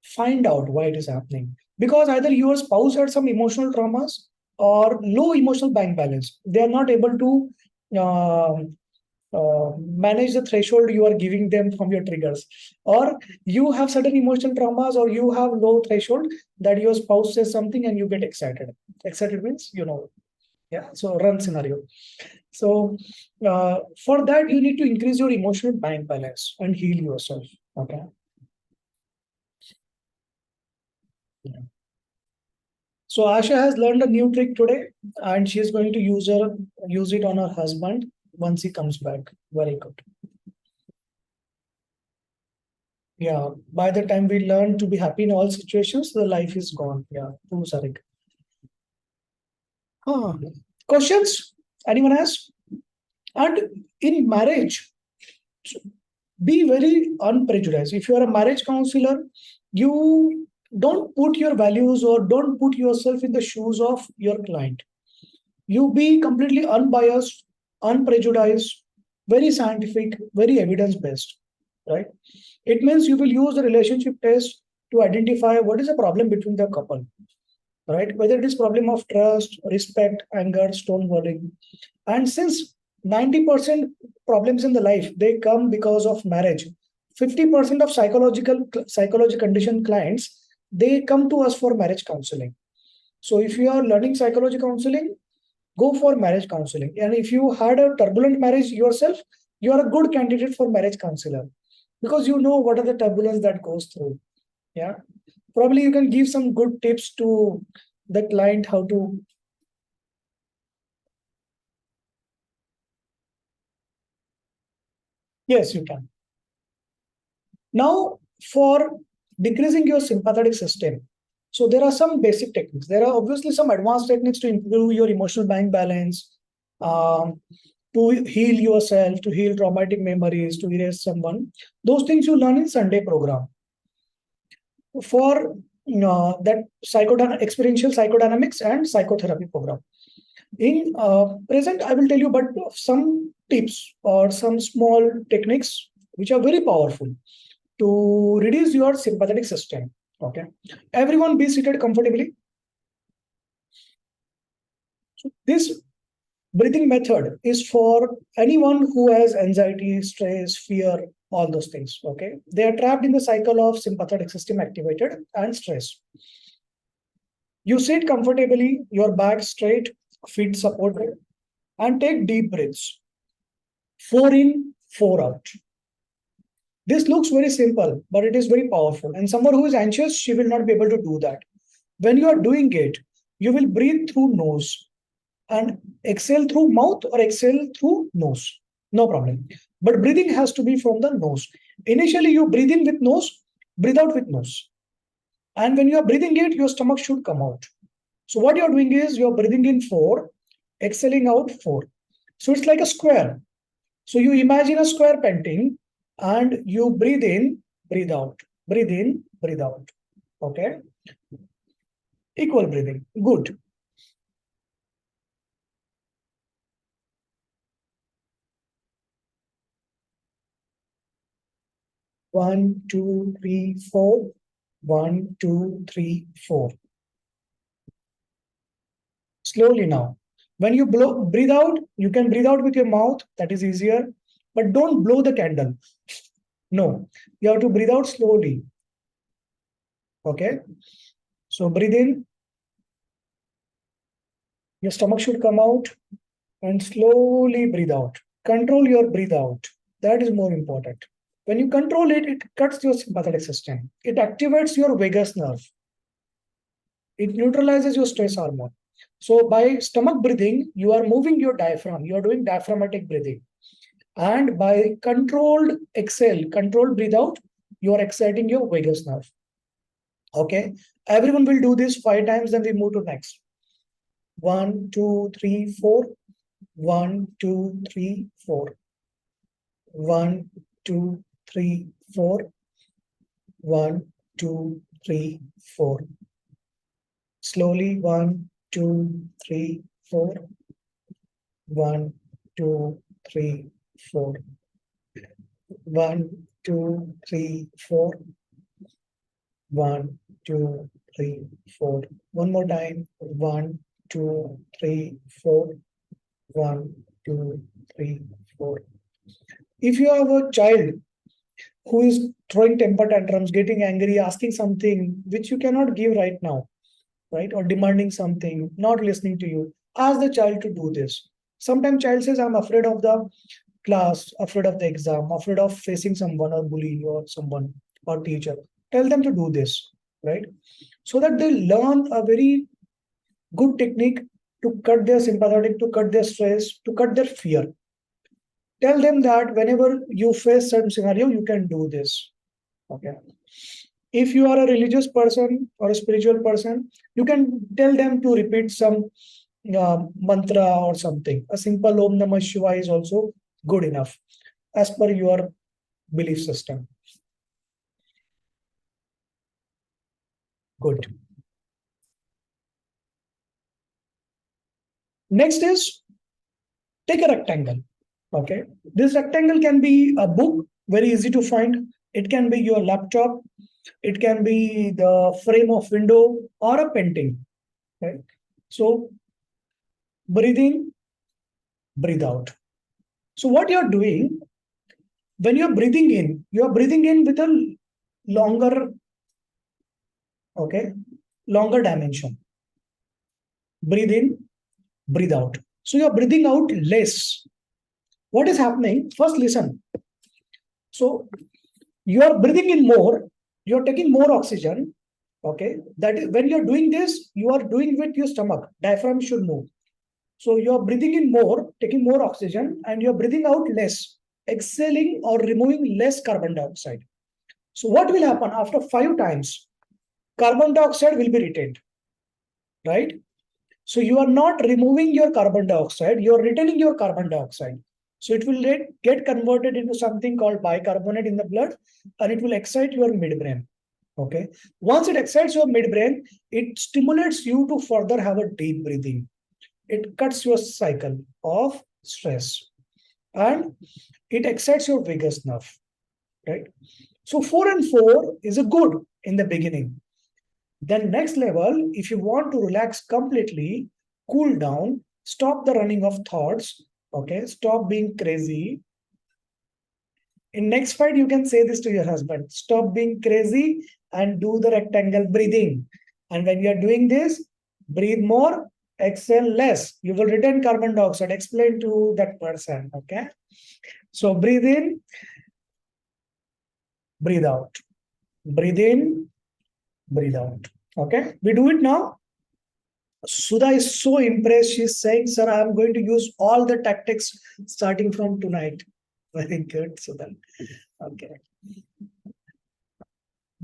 Find out why it is happening. Because either your spouse had some emotional traumas or low emotional bank balance. They are not able to uh, manage the threshold you are giving them from your triggers, or you have certain emotional traumas, or you have low threshold that your spouse says something and you get excited. Excited means, Yeah, so run scenario. So for that, you need to increase your emotional bank balance and heal yourself. Okay. Yeah. So Asha has learned a new trick today, and she is going to use it on her husband once he comes back. Very good. Yeah. By the time we learn to be happy in all situations, the life is gone. Yeah. True, Sarik. Huh. Questions? Anyone else? And in marriage, be very unprejudiced. If you are a marriage counselor, you don't put your values or don't put yourself in the shoes of your client. You be completely unbiased, unprejudiced, very scientific, very evidence based, right? It means you will use the relationship test to identify what is the problem between the couple, right? Whether it is problem of trust, respect, anger, stonewalling. And since 90% problems in the life, they come because of marriage. 50% of psychology condition clients, they come to us for marriage counseling. So if you are learning psychology counseling, go for marriage counseling. And if you had a turbulent marriage yourself, you are a good candidate for marriage counselor because you know what are the turbulence that goes through. Yeah. Probably you can give some good tips to the client how to. Yes, you can. Now, for decreasing your sympathetic system, so there are some basic techniques. There are obviously some advanced techniques to improve your emotional bank balance, um, to heal yourself, to heal traumatic memories, to erase someone. Those things you learn in Sunday program. For that experiential psychodynamics and psychotherapy program. In present, I will tell you, but some tips or some small techniques which are very powerful to reduce your sympathetic system. Okay. Everyone be seated comfortably. So this breathing method is for anyone who has anxiety, stress, fear, all those things. Okay. They are trapped in the cycle of sympathetic system activated and stress. You sit comfortably, your back straight, feet supported, and take deep breaths. 4 in, 4 out. This looks very simple, but it is very powerful. And someone who is anxious, she will not be able to do that. When you are doing it, you will breathe through nose and exhale through mouth or exhale through nose. No problem. But breathing has to be from the nose. Initially, you breathe in with nose, breathe out with nose. And when you are breathing it, your stomach should come out. So what you're doing is you're breathing in 4, exhaling out 4. So it's like a square. So you imagine a square painting and you breathe in, breathe out, breathe in, breathe out. Okay. Equal breathing. Good. One, two, three, four. 1, 2, 3, 4. Slowly now. When you breathe out, you can breathe out with your mouth. That is easier. But don't blow the candle. No, you have to breathe out slowly. Okay. So breathe in. Your stomach should come out and slowly breathe out. Control your breathe out. That is more important. When you control it, it cuts your sympathetic system. It activates your vagus nerve. It neutralizes your stress hormone. So by stomach breathing, you are moving your diaphragm. You are doing diaphragmatic breathing. And by controlled exhale, controlled breathe out, you are exciting your vagus nerve. Okay. Everyone will do this 5 times, then we move to next. 1, 2, 3, 4. 1, 2, 3, 4. 1, 2, 3, 4. 1, 2, 3, 4. Slowly 1, 2, 3, 4. 1, 2, 3, 4. 1, 2, 3, 4. 1, 2, 3, 4. One more time. 1, 2, 3, 4. 1, 2, 3, 4. If you have a child who is throwing temper tantrums, getting angry, asking something which you cannot give right now, right? Or demanding something, not listening to you, Ask the child to do this. Sometimes child says, I'm afraid of the class, afraid of the exam, afraid of facing someone or bully or someone or teacher. Tell them to do this, right? So that they learn a very good technique to cut their sympathetic, to cut their stress, to cut their fear. Tell them that whenever you face certain scenario, you can do this. Okay. If you are a religious person or a spiritual person, you can tell them to repeat some mantra or something. A simple Om Namah Shiva is also good enough as per your belief system. Good. Next is take a rectangle. Okay. This rectangle can be a book, very easy to find. It can be your laptop. It can be the frame of window or a painting. Right. So breathe in, breathe out. So what you're doing when you're breathing in with a longer, okay, longer dimension. Breathe in, breathe out. So you're breathing out less. What is happening? First, listen. So you are breathing in more, you're taking more oxygen. Okay. That is when you're doing this, you are doing with your stomach. Diaphragm should move. So you're breathing in more, taking more oxygen, and you're breathing out less, exhaling or removing less carbon dioxide. So what will happen after 5 times? Carbon dioxide will be retained, right? So you are not removing your carbon dioxide, you are retaining your carbon dioxide. So it will get converted into something called bicarbonate in the blood, and it will excite your midbrain. Okay. Once it excites your midbrain, it stimulates you to further have a deep breathing. It cuts your cycle of stress and it excites your vagus nerve, right? So 4 and 4 is a good in the beginning. Then next level, if you want to relax completely, cool down, stop the running of thoughts, okay, stop being crazy. In next fight, you can say this to your husband, stop being crazy and do the rectangle breathing. And when you are doing this, breathe more, exhale less. You will retain carbon dioxide. Explain to that person, okay? So breathe in, breathe out. Breathe in, breathe out. Okay, we do it now. Sudha is so impressed. She's saying, sir, I'm going to use all the tactics starting from tonight. Very good, Sudha. Okay.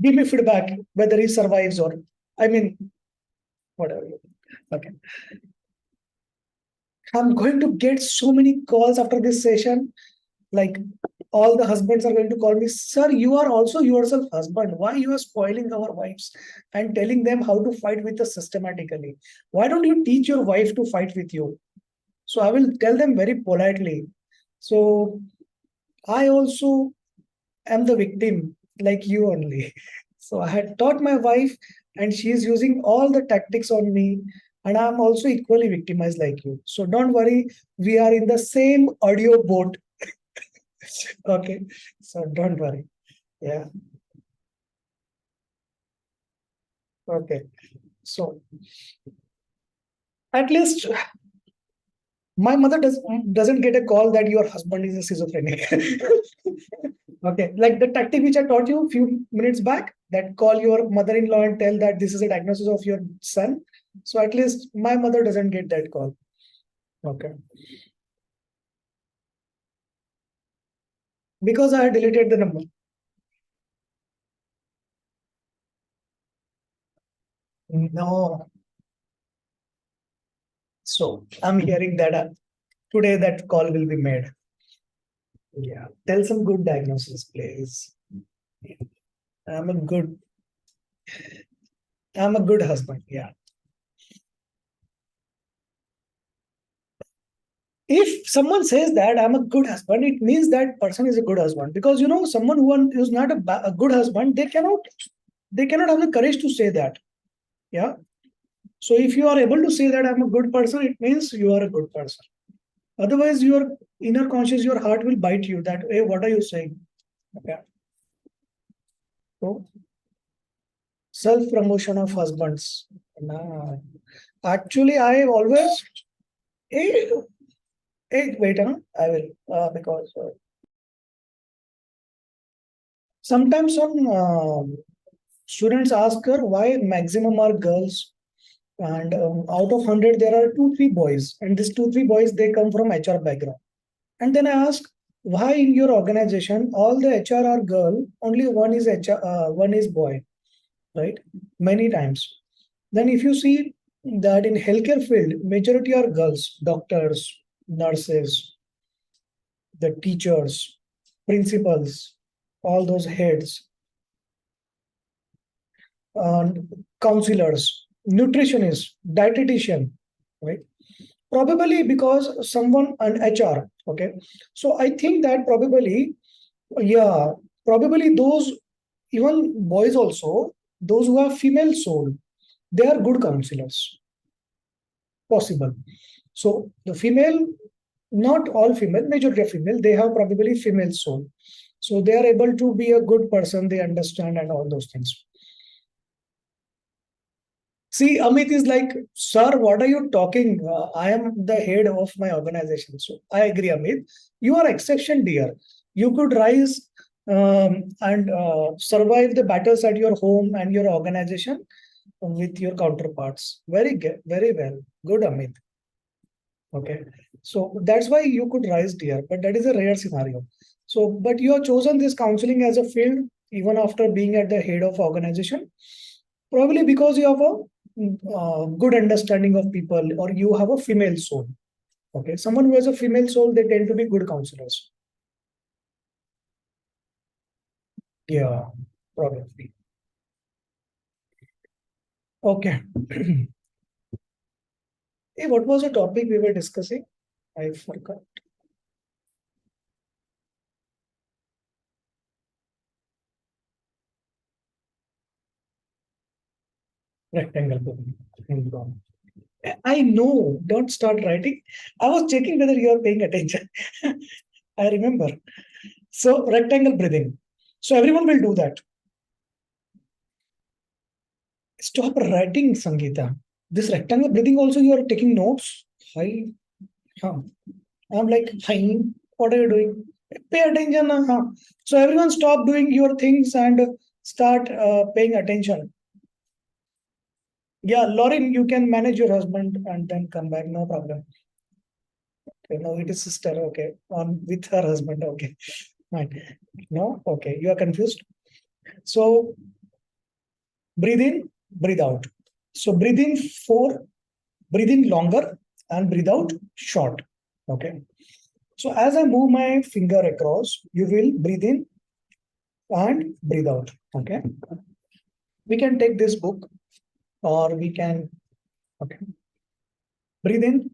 Give me feedback whether he survives or, I mean, whatever. Okay. I'm going to get so many calls after this session. Like all the husbands are going to call me, sir, you are also yourself husband. Why you are spoiling our wives and telling them how to fight with us systematically? Why don't you teach your wife to fight with you? So I will tell them very politely. So I also am the victim like you only. So I had taught my wife and she is using all the tactics on me and I'm also equally victimized like you. So don't worry, we are in the same audio boat. Okay, so don't worry. Yeah. Okay. So at least my mother doesn't get a call that your husband is a schizophrenic. Okay, like the tactic which I taught you a few minutes back, that call your mother-in-law and tell that this is a diagnosis of your son. So at least my mother doesn't get that call. Okay. Because I deleted the number. No. So I'm hearing that today that call will be made. Yeah. Tell some good diagnosis, please. I'm a good, I'm a good husband. Yeah. If someone says that I'm a good husband, it means that person is a good husband. Because someone who is not a good husband, they cannot have the courage to say that. Yeah. So if you are able to say that I'm a good person, it means you are a good person. Otherwise, your inner conscious, your heart will bite you that, hey, what are you saying? Okay. So self-promotion of husbands. Nah. Actually, I always Hey, wait, I will, because sometimes some students ask her why maximum are girls, and out of 100 there are two three boys, and these two three boys they come from HR background. And then I ask, why in your organization all the HR are girl, only one is HR, one is boy, right? Many times. Then if you see that in healthcare field, majority are girls, doctors, nurses, the teachers, principals, all those heads, and counselors, nutritionists, dietitian, right? Probably because someone an HR. Okay, so I think that probably, yeah, probably those, even boys also, those who have female soul, they are good counselors. Possible. So the female, not all female, majority of female, they have probably female soul. So they are able to be a good person, they understand and all those things. See, Amit is like, sir, what are you talking? I am the head of my organization. So I agree, Amit. You are exception, dear. You could rise and survive the battles at your home and your organization with your counterparts. Very well. Good, Amit. Okay. So that's why you could rise, dear. But that is a rare scenario. So, but you have chosen this counseling as a field even after being at the head of organization. Probably because you have a good understanding of people, or you have a female soul. Okay, someone who has a female soul, they tend to be good counselors. Yeah, probably. Okay. Hey, what was the topic we were discussing? I forgot. Rectangle. I know. Don't start writing. I was checking whether you are paying attention. I remember. So rectangle breathing. So everyone will do that. Stop writing, Sangeeta. This rectangle breathing also you are taking notes. Hi. Huh. I'm like, hi, what are you doing? Pay attention. Huh? So everyone stop doing your things and start paying attention. Yeah, Lauren, you can manage your husband and then come back. No problem. Okay, no, it is sister. Okay, on with her husband. Okay, fine. No, okay, you are confused. So breathe in, breathe out. So breathe in for, breathe in longer and breathe out short. Okay. So as I move my finger across, you will breathe in and breathe out. Okay. We can take this book, or we can, okay, breathe in.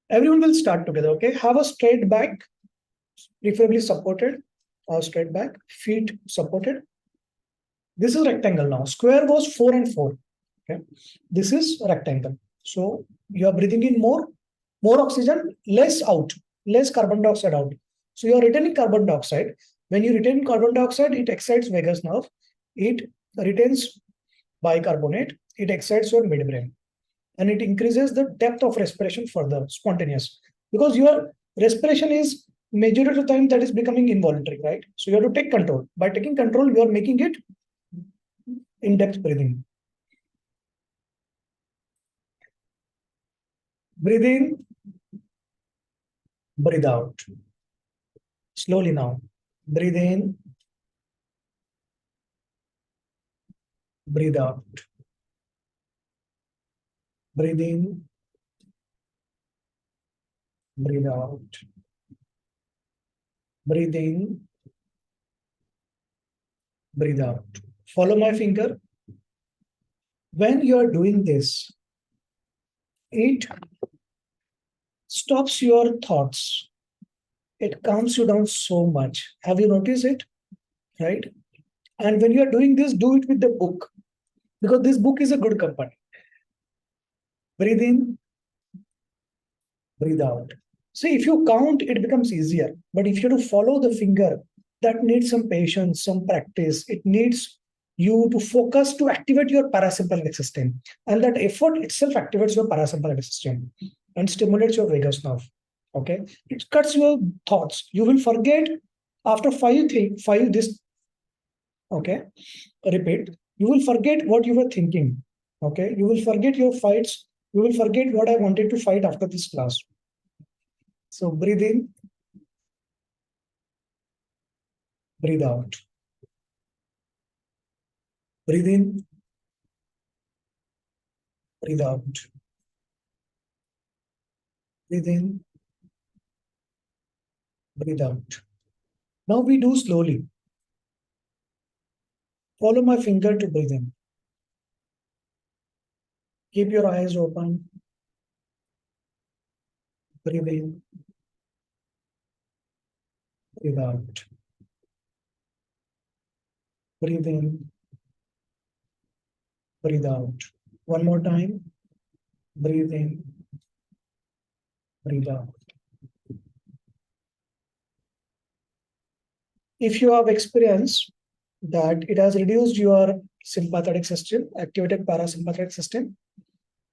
Everyone will start together. Okay. Have a straight back, preferably supported, or straight back, feet supported. This is rectangle now. Square was 4 and 4. Okay. This is rectangle. So you are breathing in more oxygen, less out, less carbon dioxide out. So you are retaining carbon dioxide. When you retain carbon dioxide, it excites vagus nerve. It retains bicarbonate. It excites your midbrain, and it increases the depth of respiration further, spontaneous. Because your respiration is majority of the time that is becoming involuntary, right? So you have to take control. By taking control, you are making it in-depth breathing. Breathe in, breathe out. Slowly now. Breathe in, breathe out. Breathe in, breathe out. Breathe in, breathe out. Follow my finger. When you are doing this, it stops your thoughts. It calms you down so much. Have you noticed it? Right? And when you are doing this, do it with the book, because this book is a good company. Breathe in, breathe out. See, if you count, it becomes easier. But if you have to follow the finger, that needs some patience, some practice. It needs you to focus to activate your parasympathetic system. And that effort itself activates your parasympathetic system. and stimulates your vagus nerve. Okay, it cuts your thoughts. You will forget after five this. Okay, repeat. You will forget what you were thinking. Okay, you will forget your fights. You will forget what I wanted to fight after this class. So breathe in, breathe out. Breathe in, breathe out. Breathe in, breathe out. Now we do slowly. Follow my finger to breathe in. Keep your eyes open. Breathe in, breathe out. Breathe in, breathe out. One more time. Breathe in, breathe out. If you have experienced that it has reduced your sympathetic system, activated parasympathetic system,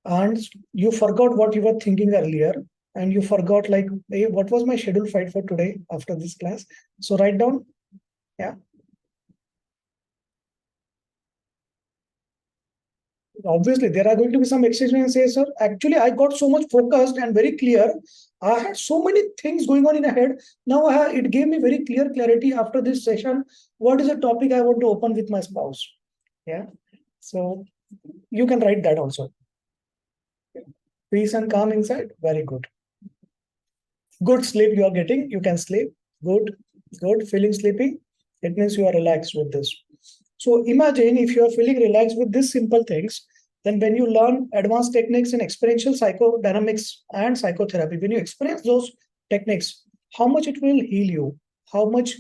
and you forgot what you were thinking earlier, and you forgot like, hey, what was my scheduled fight for today after this class? So write down. Yeah. Obviously, there are going to be some exceptions and say, sir, actually, I got so much focused and very clear. I had so many things going on in my head. Now it gave me very clear clarity after this session. What is the topic I want to open with my spouse? Yeah. So you can write that also. Peace and calm inside. Very good. Good sleep you are getting. You can sleep. Good. Good. Feeling sleepy. It means you are relaxed with this. So imagine if you are feeling relaxed with these simple things, then when you learn advanced techniques in experiential psychodynamics and psychotherapy, when you experience those techniques, how much it will heal you, how much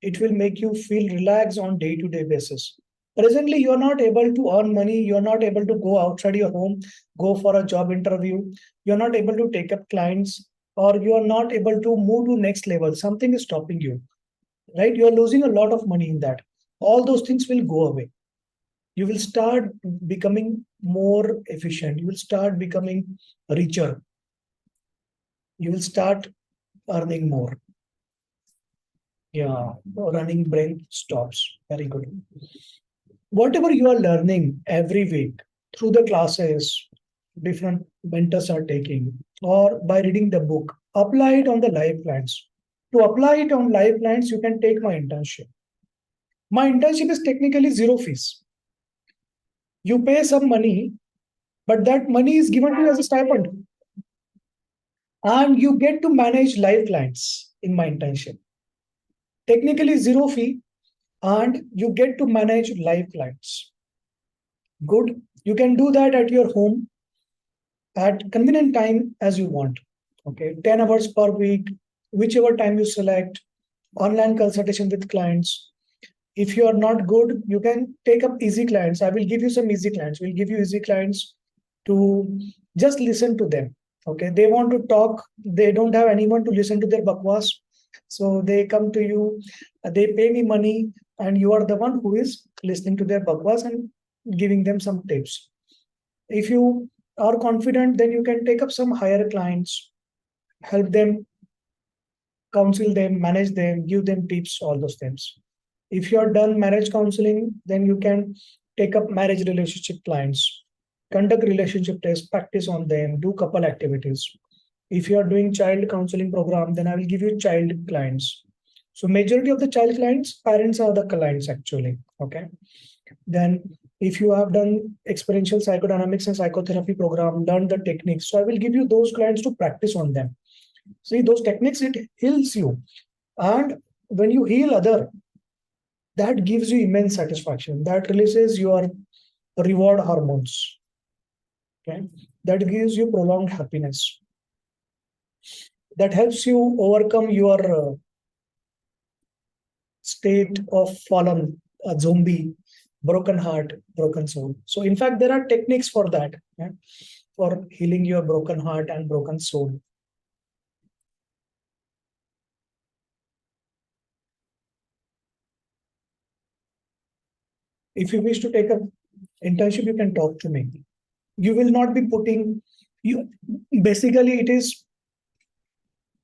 it will make you feel relaxed on day-to-day basis. Presently, you are not able to earn money, you are not able to go outside your home, go for a job interview, you are not able to take up clients, or you are not able to move to next level. Something is stopping you, right? You are losing a lot of money in that. All those things will go away. You will start becoming more efficient. You will start becoming richer. You will start earning more. Yeah, running brain stops. Very good. Whatever you are learning every week through the classes, different mentors are taking, or by reading the book, apply it on the live clients. To apply it on live clients, you can take my internship. My internship is technically zero fees. You pay some money, but that money is given to you as a stipend. And you get to manage live clients in my internship. Technically zero fee, and you get to manage live clients. Good. You can do that at your home at convenient time as you want. Okay, 10 hours per week, whichever time you select, online consultation with clients. If you are not good, you can take up easy clients. I will give you some easy clients. We'll give you easy clients to just listen to them. Okay, they want to talk. They don't have anyone to listen to their bakwas. So they come to you, they pay me money, and you are the one who is listening to their bakwas and giving them some tips. If you are confident, then you can take up some higher clients, help them, counsel them, manage them, give them tips, all those things. If you are done marriage counseling, then you can take up marriage relationship clients, conduct relationship tests, practice on them, do couple activities. If you are doing child counseling program, then I will give you child clients. So majority of the child clients, parents are the clients actually. Okay. Then if you have done experiential psychodynamics and psychotherapy program, learn the techniques. So I will give you those clients to practice on them. See, those techniques, it heals you. And when you heal other, that gives you immense satisfaction. That releases your reward hormones. Okay. That gives you prolonged happiness. That helps you overcome your state of fallen, a zombie, broken heart, broken soul. So, in fact, there are techniques for that, yeah, for healing your broken heart and broken soul. If you wish to take an internship, you can talk to me. You will not be putting You basically it is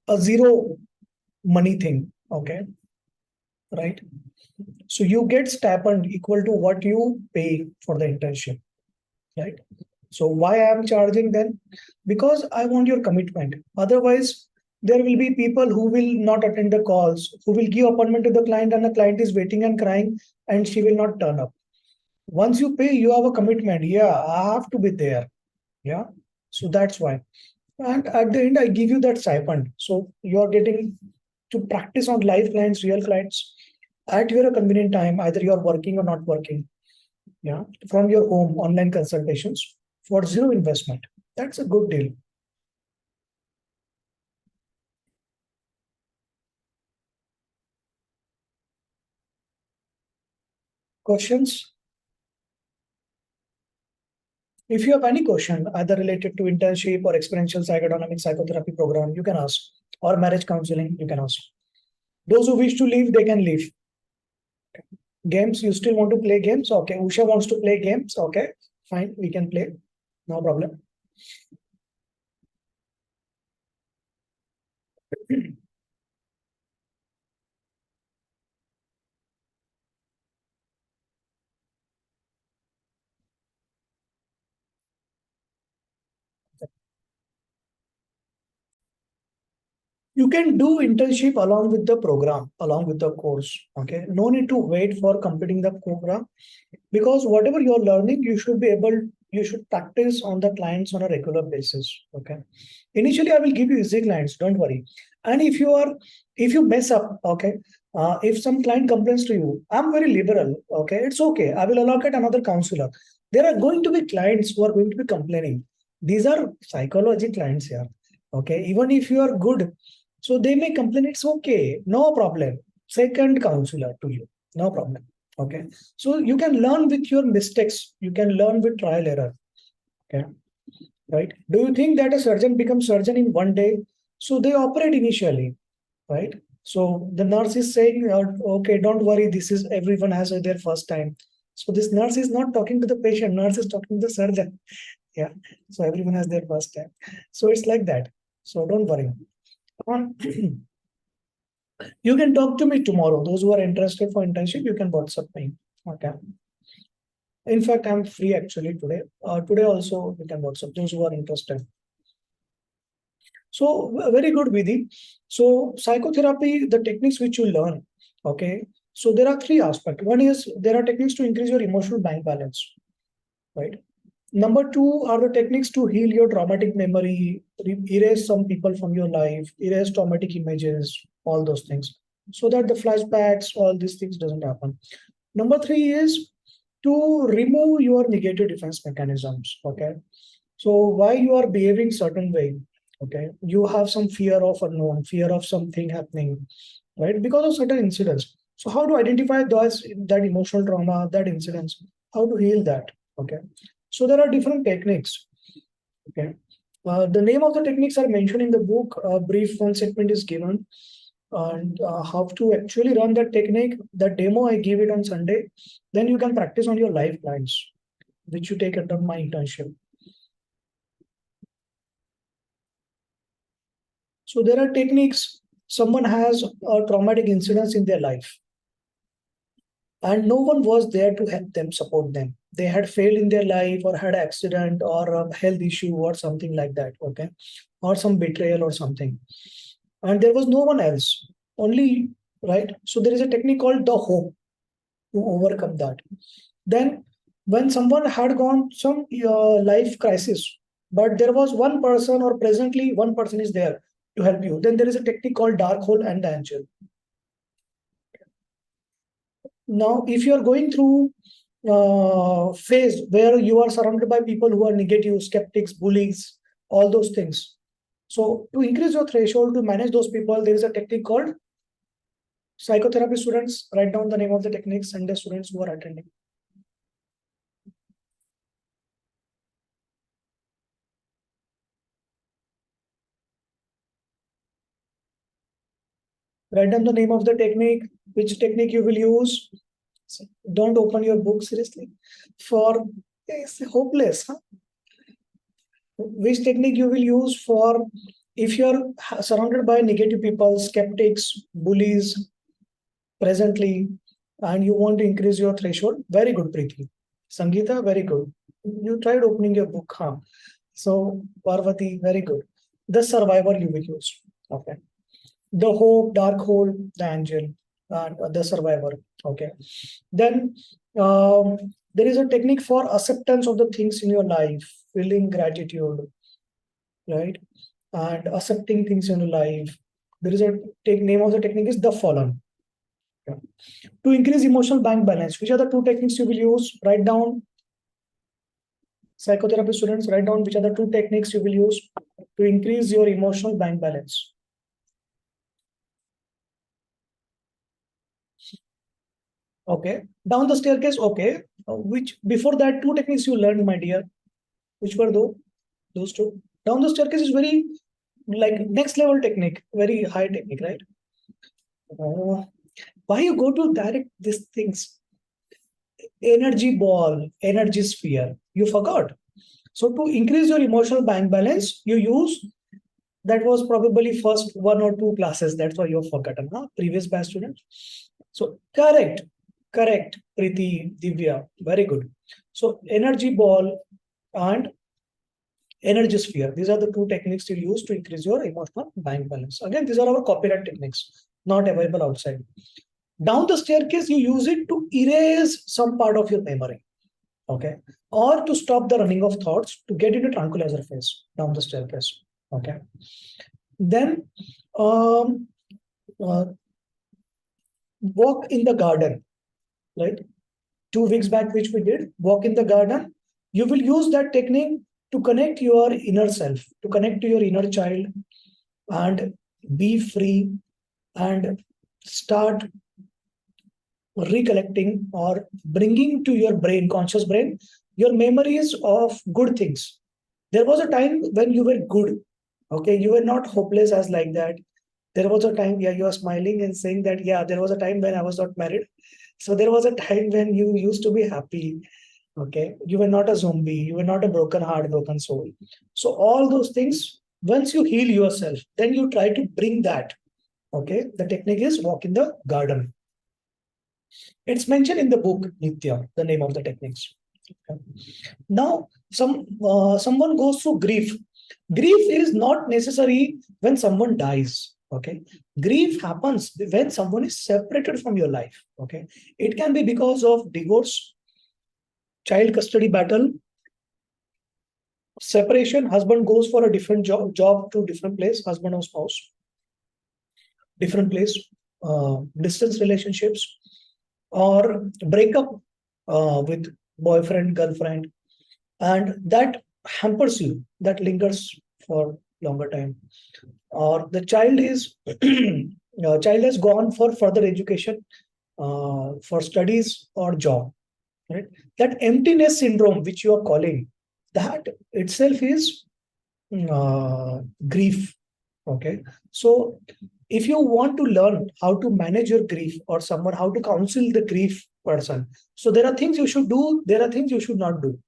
a zero money thing. Okay, right? So you get stipend equal to what you pay for the internship, right? So why I am charging then? Because I want your commitment. Otherwise, there will be people who will not attend the calls, who will give appointment to the client, and the client is waiting and crying, and she will not turn up. Once you pay, you have a commitment. Yeah, I have to be there. Yeah. So that's why. And at the end, I give you that stipend. So you are getting to practice on live clients, real clients at your convenient time, either you are working or not working. Yeah. From your home, online consultations for zero investment. That's a good deal. Questions? If you have any question, either related to internship or experiential psychodynamic psychotherapy program, you can ask. Or marriage counseling, you can ask. Those who wish to leave, they can leave. Games, you still want to play games? Okay. Usha wants to play games. Okay. Fine. We can play. No problem. You can do internship along with the program, along with the course. Okay. No need to wait for completing the program, because whatever you're learning, you should practice on the clients on a regular basis. Okay. Initially, I will give you easy clients, don't worry. And if you mess up, okay, if some client complains to you, I'm very liberal. Okay. It's okay. I will allocate another counselor. There are going to be clients who are going to be complaining. These are psychology clients here. Okay. Even if you are good, so they may complain, it's okay. No problem. Second counselor to you. No problem. Okay. So you can learn with your mistakes. You can learn with trial error. Okay. Right. Do you think that a surgeon becomes surgeon in one day? So they operate initially, right? So the nurse is saying, okay, don't worry, this is everyone has their first time. So this nurse is not talking to the patient, nurse is talking to the surgeon. Yeah. So everyone has their first time. So it's like that. So don't worry. You can talk to me tomorrow. Those who are interested for internship, you can WhatsApp me. Okay. In fact, I'm free actually today. Today also we can WhatsApp those who are interested. So very good, Vidhi. So psychotherapy, the techniques which you learn. Okay. So there are three aspects. One is there are techniques to increase your emotional bank balance, right? Number two are the techniques to heal your traumatic memory, erase some people from your life, erase traumatic images, all those things, so that the flashbacks, all these things doesn't happen. Number three is to remove your negative defense mechanisms. Okay. So why you are behaving certain way? Okay. You have some fear of unknown, fear of something happening, right? Because of certain incidents. So how to identify those that emotional trauma, that incidents, how to heal that? Okay. So there are different techniques. Okay. The name of the techniques are mentioned in the book. A brief one segment is given, and how to actually run that technique. The demo I give it on Sunday. Then you can practice on your live clients, which you take under my internship. So there are techniques. Someone has a traumatic incidents in their life, and no one was there to help them, support them. They had failed in their life, or had accident, or a health issue, or something like that. Okay, or some betrayal or something, and there was no one else, only, right? So there is a technique called the hope to overcome that. Then when someone had gone some life crisis, but there was one person, or presently one person is there to help you, then there is a technique called dark hole and the angel. Now if you are going through phase where you are surrounded by people who are negative, skeptics, bullies, all those things, so to increase your threshold to manage those people, there is a technique called psychotherapy. Students, write down the name of the techniques, and the students who are attending, write down the name of the technique, which technique you will use. So don't open your book seriously. For it's hopeless, huh? Which technique you will use for if you're surrounded by negative people, skeptics, bullies presently, and you want to increase your threshold? Very good, Preeti. Sangeeta, very good. You tried opening your book, huh? So Parvati, very good. The survivor you will use. Okay. The hope, dark hole, the angel, and the survivor. Okay. Then there is a technique for acceptance of the things in your life, feeling gratitude, right? And accepting things in your life. There is a name of the technique is the fallen. Okay. To increase emotional bank balance, which are the two techniques you will use? Write down, psychotherapy students, write down which are the two techniques you will use to increase your emotional bank balance. Okay. Down the staircase, okay. Which before that, two techniques you learned, my dear. Which were those two? Down the staircase is very like next level technique, very high technique, right? Why you go to direct these things? Energy ball, energy sphere. You forgot. So to increase your emotional bank balance, you use that was probably first one or two classes. That's why you've forgotten, huh? Previous batch students. So correct, Preeti, Divya, very good. So energy ball and energy sphere. These are the two techniques you use to increase your emotional bank balance. Again, these are our copyright techniques, not available outside. Down the staircase, you use it to erase some part of your memory. Okay. Or to stop the running of thoughts to get into tranquilizer phase down the staircase. Okay. Then uh, walk in the garden, right? 2 weeks back, which we did, walk in the garden. You will use that technique to connect your inner self, to connect to your inner child and be free and start recollecting or bringing to your brain, conscious brain, your memories of good things. There was a time when you were good. Okay. You were not hopeless as like that. There was a time, yeah, you are smiling and saying that, yeah, there was a time when I was not married. So there was a time when you used to be happy. Okay. You were not a zombie. You were not a broken heart, broken soul. So all those things, once you heal yourself, then you try to bring that. Okay. The technique is walk in the garden. It's mentioned in the book, Nitya, the name of the techniques. Okay. Now, someone goes through grief. Grief is not necessary when someone dies. Okay. Grief happens when someone is separated from your life. Okay. It can be because of divorce, child custody battle, separation, husband goes for a different job to different place, husband or spouse, different place, distance relationships, or breakup with boyfriend, girlfriend, and that hampers you, that lingers for longer time. Or the child is child has gone for further education, for studies or job, right? That emptiness syndrome, which you are calling, that itself is grief. Okay. So if you want to learn how to manage your grief or someone, how to counsel the grief person, so there are things you should do, there are things you should not do.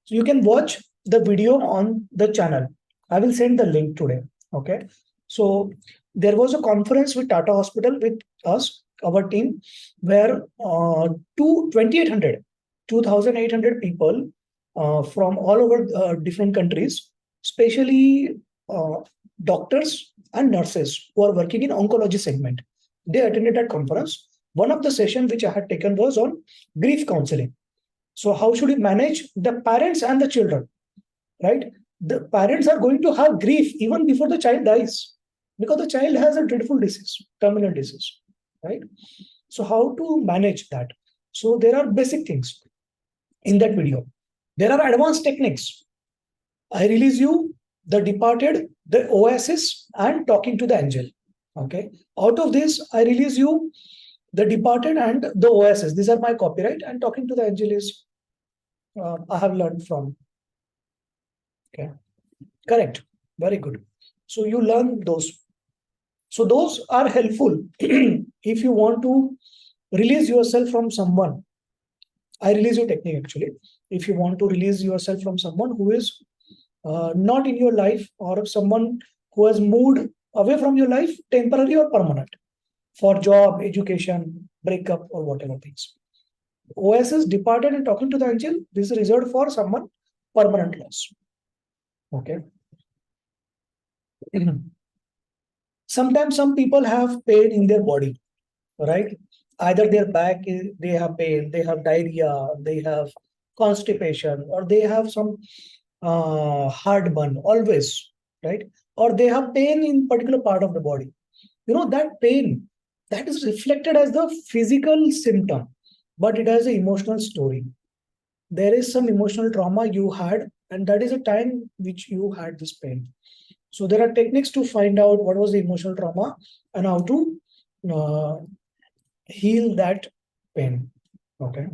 So you can watch the video on the channel. I will send the link today. Okay. So there was a conference with Tata Hospital with us, our team, where 2,800 people from all over different countries, especially uh, doctors and nurses who are working in oncology segment. They attended that conference. One of the sessions which I had taken was on grief counseling. So how should we manage the parents and the children, right? The parents are going to have grief even before the child dies because the child has a dreadful disease, terminal disease, right? So how to manage that? So there are basic things in that video. There are advanced techniques. I release you, the departed, the oasis, and talking to the angel. Okay. Out of this, I release you, the departed, and the oasis. These are my copyright, and talking to the angel is I have learned from. Okay. Correct. Very good. So you learn those. So those are helpful if you want to release yourself from someone. I release your technique actually. If you want to release yourself from someone who is not in your life, or someone who has moved away from your life, temporary or permanent, for job, education, breakup, or whatever things. OS is departed and talking to the angel. This is reserved for someone permanent loss. Okay. Sometimes some people have pain in their body, right? Either their back, they have pain, they have diarrhea, they have constipation, or they have some heartburn always, right? Or they have pain in particular part of the body. That pain, that is reflected as the physical symptom, but it has an emotional story. There is some emotional trauma you had, and that is a time which you had this pain. So there are techniques to find out what was the emotional trauma and how to uh, heal that pain. Okay.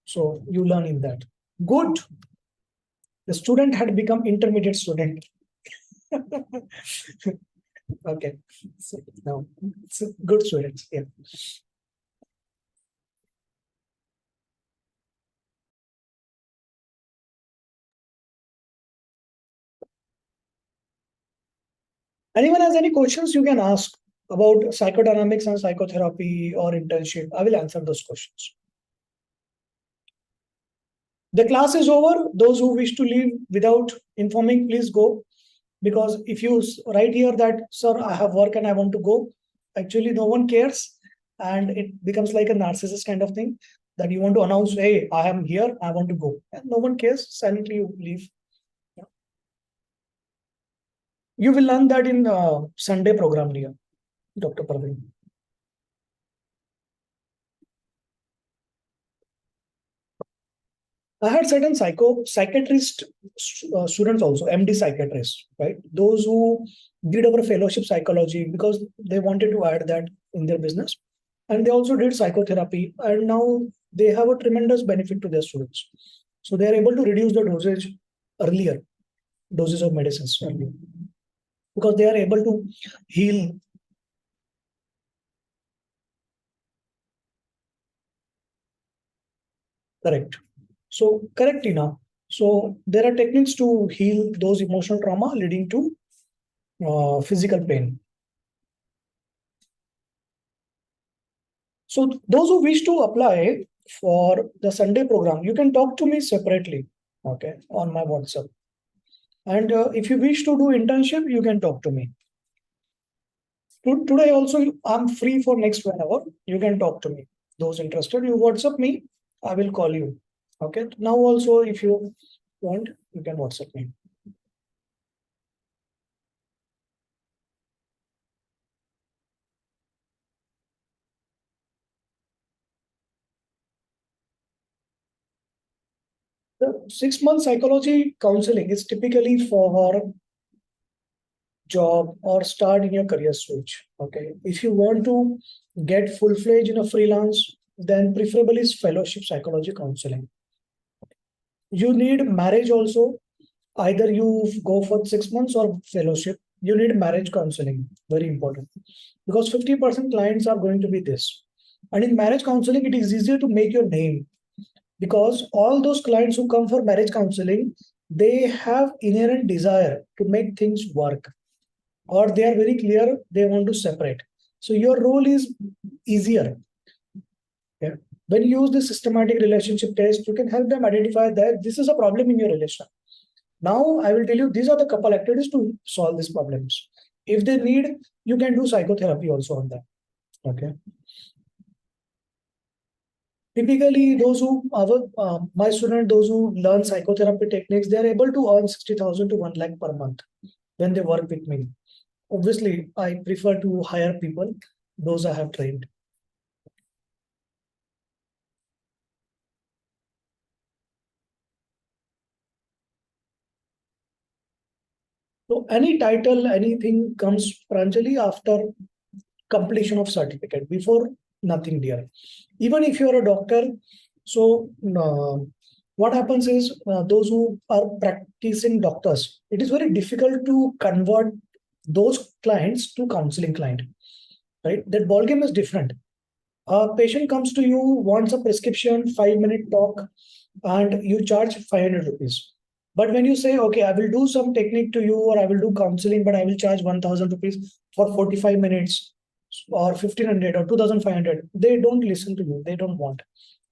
So you learn in that. Good. The student had become intermediate student. Okay. So now it's a good student. Yeah. Anyone has any questions you can ask about psychodynamics and psychotherapy or internship? I will answer those questions. The class is over. Those who wish to leave without informing, please go. Because if you write here that, sir, I have work and I want to go, actually no one cares. And it becomes like a narcissist kind of thing that you want to announce, hey, I am here, I want to go. And no one cares. Silently you leave. You will learn that in Sunday program here, Dr. Parveen. I had certain psychiatrist students also, MD psychiatrists, right? Those who did our fellowship psychology because they wanted to add that in their business. And they also did psychotherapy, and now they have a tremendous benefit to their students. So they are able to reduce the dosage earlier, doses of medicines earlier, because they are able to heal. Correct. So correct, Tina. So there are techniques to heal those emotional trauma leading to physical pain. So those who wish to apply for the Sunday program, you can talk to me separately, okay, on my WhatsApp. And if you wish to do internship, you can talk to me. Today also, I'm free for next 1 hour. You can talk to me. Those interested, you WhatsApp me. I will call you. Okay. Now also, if you want, you can WhatsApp me. The 6 month psychology counseling is typically for job or start in your career switch. Okay. If you want to get full-fledged in a freelance, then preferably is fellowship psychology counseling. You need marriage also. Either you go for 6 months or fellowship. You need marriage counseling. Very important. Because 50% clients are going to be this. And in marriage counseling, it is easier to make your name because all those clients who come for marriage counseling, they have inherent desire to make things work, or they are very clear they want to separate. So your role is easier. Yeah. When you use the systematic relationship test, you can help them identify that this is a problem in your relation. Now I will tell you these are the couple activities to solve these problems. If they need, you can do psychotherapy also on that. Okay. Typically, those who my student, those who learn psychotherapy techniques, they are able to earn 60,000 to 1 lakh per month when they work with me. Obviously, I prefer to hire people, those I have trained. So any title, anything comes Pranjali after completion of certificate. Before, nothing dear. Even if you are a doctor, so what happens is those who are practicing doctors, it is very difficult to convert those clients to counseling client, right? That ball game is different. A patient comes to you, wants a prescription, 5 minute talk, and you charge 500 rupees. But when you say, okay, I will do some technique to you, or I will do counseling, but I will charge 1,000 rupees for 45 minutes or 1,500 or 2,500, they don't listen to you. They don't want,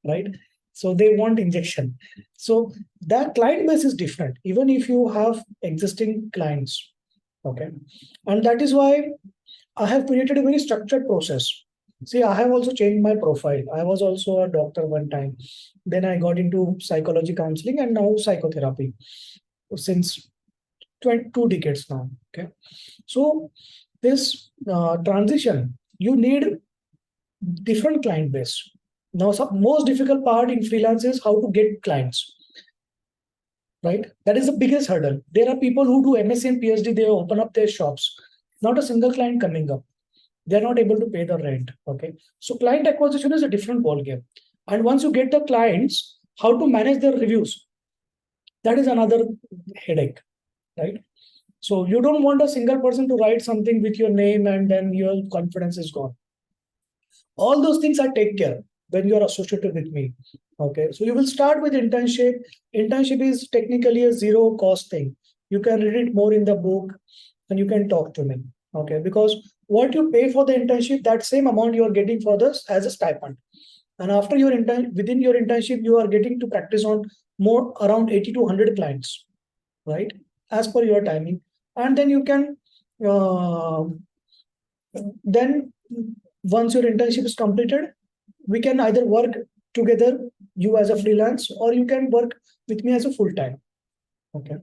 right? So they want injection. So that client base is different, even if you have existing clients. Okay. And that is why I have created a very structured process. See, I have also changed my profile. I was also a doctor one time. Then I got into psychology counseling and now psychotherapy since 2 decades now. Okay. So this transition, you need different client base. Now, some most difficult part in freelance is how to get clients, right? That is the biggest hurdle. There are people who do MSc and PhD, they open up their shops, not a single client coming up. They're not able to pay the rent. Okay. So client acquisition is a different ballgame. And once you get the clients, how to manage their reviews, that is another headache, right? So you don't want a single person to write something with your name and then your confidence is gone. All those things I take care when you're associated with me. Okay. So you will start with internship. Internship is technically a zero cost thing. You can read it more in the book and you can talk to me. Okay. Because what you pay for the internship, that same amount you are getting for this as a stipend. And after your within your internship, you are getting to practice on more around 80 to 100 clients, right? As per your timing. And then you can then once your internship is completed, we can either work together, you as a freelance, or you can work with me as a full-time. Okay.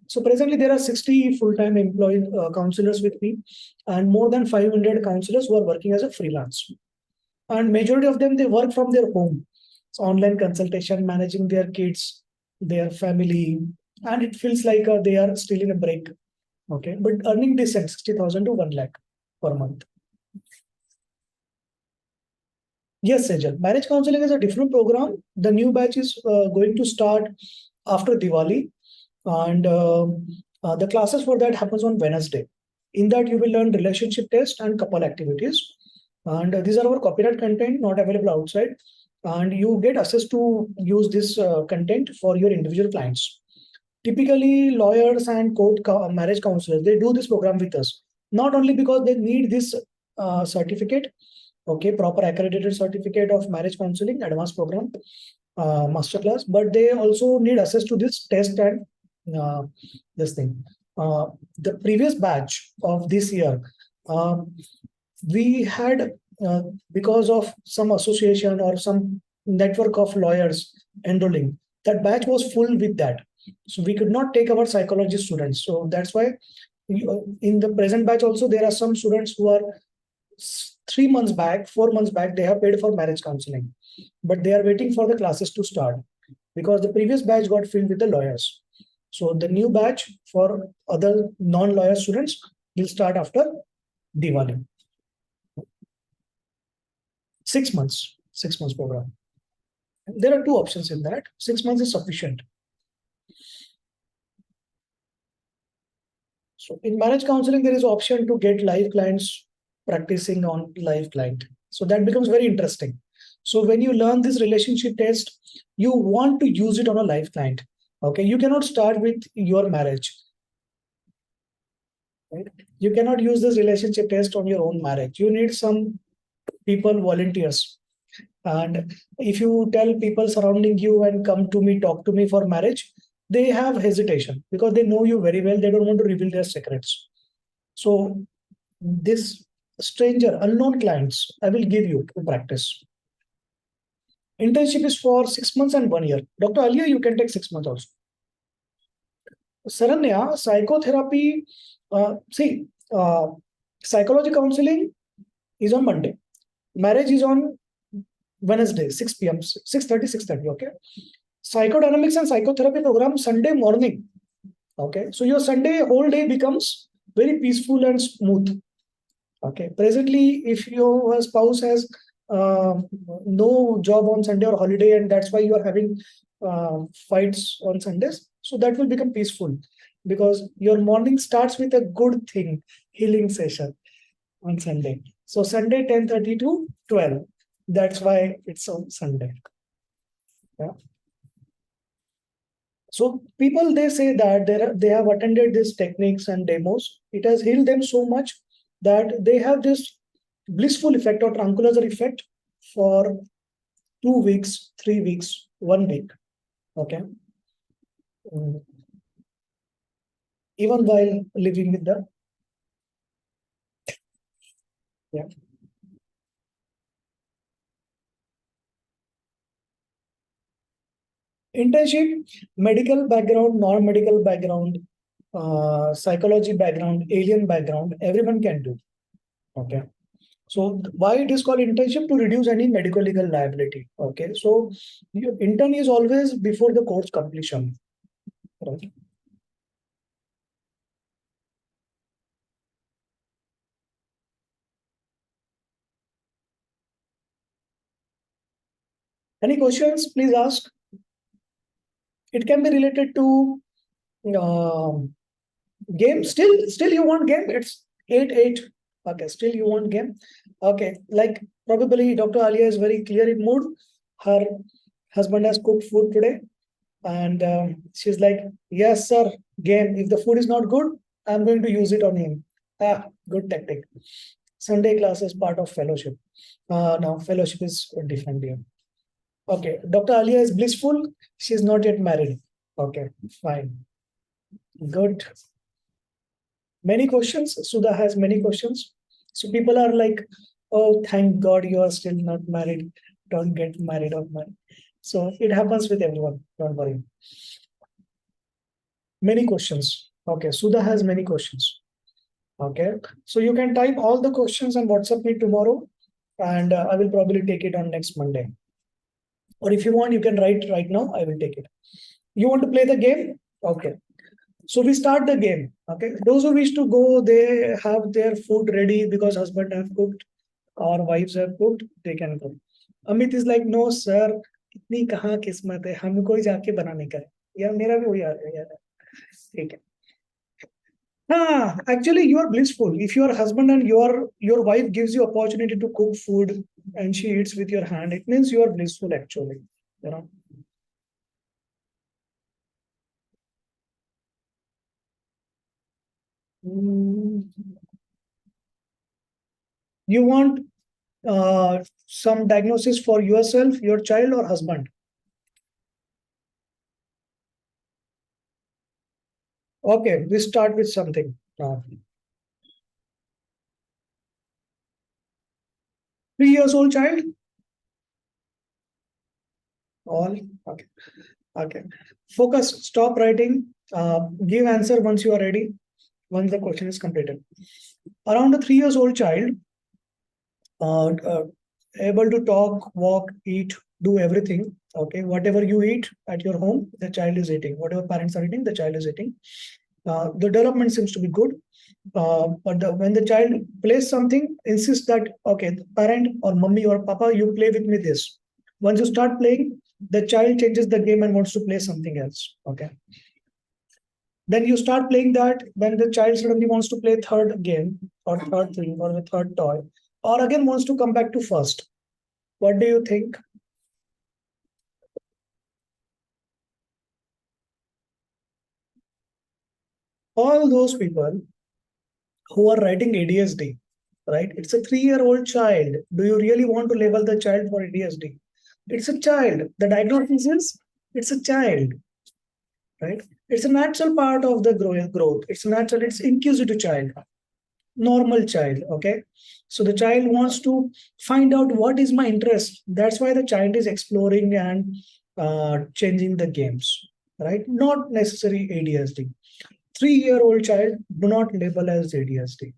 So presently there are 60 full-time employee counselors with me and more than 500 counselors who are working as a freelance. And majority of them, they work from their home. So online consultation, managing their kids, their family, and it feels like they are still in a break. Okay. But earning decent, 60,000 to 1 lakh per month. Yes, Sejal. Marriage counseling is a different program. The new batch is going to start after Diwali, and the classes for that happens on Wednesday. In that, you will learn relationship test and couple activities, and these are our copyright content, not available outside. And you get access to use this content for your individual clients. Typically, lawyers and marriage counselors, they do this program with us, not only because they need this certificate, okay, proper accredited certificate of marriage counseling advanced program, masterclass, but they also need access to this test and uh, this thing. The previous batch of this year, we had because of some association or some network of lawyers enrolling, that batch was full with that. So we could not take our psychology students. So that's why in the present batch also there are some students who are 3 months back, 4 months back, they have paid for marriage counseling, but they are waiting for the classes to start because the previous batch got filled with the lawyers. So the new batch for other non-lawyer students will start after Diwali. 6 months, 6 months program. There are two options in that. 6 months is sufficient. So in marriage counseling, there is option to get live clients practicing on live client. So that becomes very interesting. So when you learn this relationship test, you want to use it on a live client. Okay, you cannot start with your marriage. Right? You cannot use this relationship test on your own marriage. You need some people, volunteers. And if you tell people surrounding you and come to me, talk to me for marriage, they have hesitation because they know you very well. They don't want to reveal their secrets. So this stranger, unknown clients, I will give you to practice. Internship is for 6 months and 1 year. Dr. Alia, you can take 6 months also. Saranya, psychotherapy, psychology counseling is on Monday. Marriage is on Wednesday, 6 p.m., 6:30, 6:30, okay? Psychodynamics and psychotherapy program, Sunday morning, okay? So your Sunday whole day becomes very peaceful and smooth, okay? Presently, if your spouse has no job on Sunday or holiday, and that's why you are having fights on Sundays, so that will become peaceful because your morning starts with a good thing, healing session on Sunday. So Sunday 10:30 to 12. That's why it's on Sunday. Yeah. So people, they say that they have attended these techniques and demos. It has healed them so much that they have this blissful effect or tranquilizer effect for 2 weeks, 3 weeks, 1 week. Okay. Mm. Even while living with the, yeah. Internship, medical background, non-medical background, psychology background, alien background, everyone can do. Okay. So why it is called internship? To reduce any medical legal liability. Okay. So your intern is always before the course completion. Right. Any questions? Please ask. It can be related to game. Still you want game? It's 8-8. Okay, still you want game. Okay, like probably Dr. Alia is very clear in mood. Her husband has cooked food today, and she's like, "Yes, sir, game. If the food is not good, I'm going to use it on him." Ah, good tactic. Sunday class is part of fellowship. No, fellowship is different here. Okay, Dr. Alia is blissful. She's not yet married. Okay, fine. Good. Many questions. Sudha has many questions. So people are like, oh, thank God you are still not married. Don't get married or married. So it happens with everyone. Don't worry. Many questions. Okay. Sudha has many questions. Okay. So you can type all the questions and WhatsApp me tomorrow, and I will probably take it on next Monday. Or if you want, you can write right now. I will take it. You want to play the game? Okay. So we start the game. Okay. Those who wish to go, they have their food ready because husband have cooked or wives have cooked, they can go. Amit is like, no sir, इतनी कहाँ किस्मत है, हमको ही जाके बनाने का है. यार मेरा भी वही आ रहा है यार. ठीक है. हाँ, actually you are blissful. If your husband and your wife gives you opportunity to cook food and she eats with your hand, it means you are blissful actually. You know. Mm. You want some diagnosis for yourself, your child, or husband? Okay, we start with something. 3 years old child? All? Okay. Okay. Focus, stop writing. Give answer once you are ready, once the question is completed. Around a 3 years old child, uh, uh, able to talk, walk, eat, do everything. Okay. Whatever you eat at your home, the child is eating. Whatever parents are eating, the child is eating. The development seems to be good. When the child plays something, insist that, okay, the parent or mummy or papa, you play with me this. Once you start playing, the child changes the game and wants to play something else. Okay. Then you start playing that, then the child suddenly wants to play third game or third thing or the third toy, or again wants to come back to first. What do you think? All those people who are writing ADSD, right? It's a 3-year-old child. Do you really want to label the child for ADSD? It's a child. The diagnosis is it's a child, right? It's a natural part of the growth. It's natural, it's inquisitive child, normal child. Okay. So the child wants to find out what is my interest. That's why the child is exploring and changing the games, right? Not necessary ADSD. 3-year-old child, do not label as ADSD.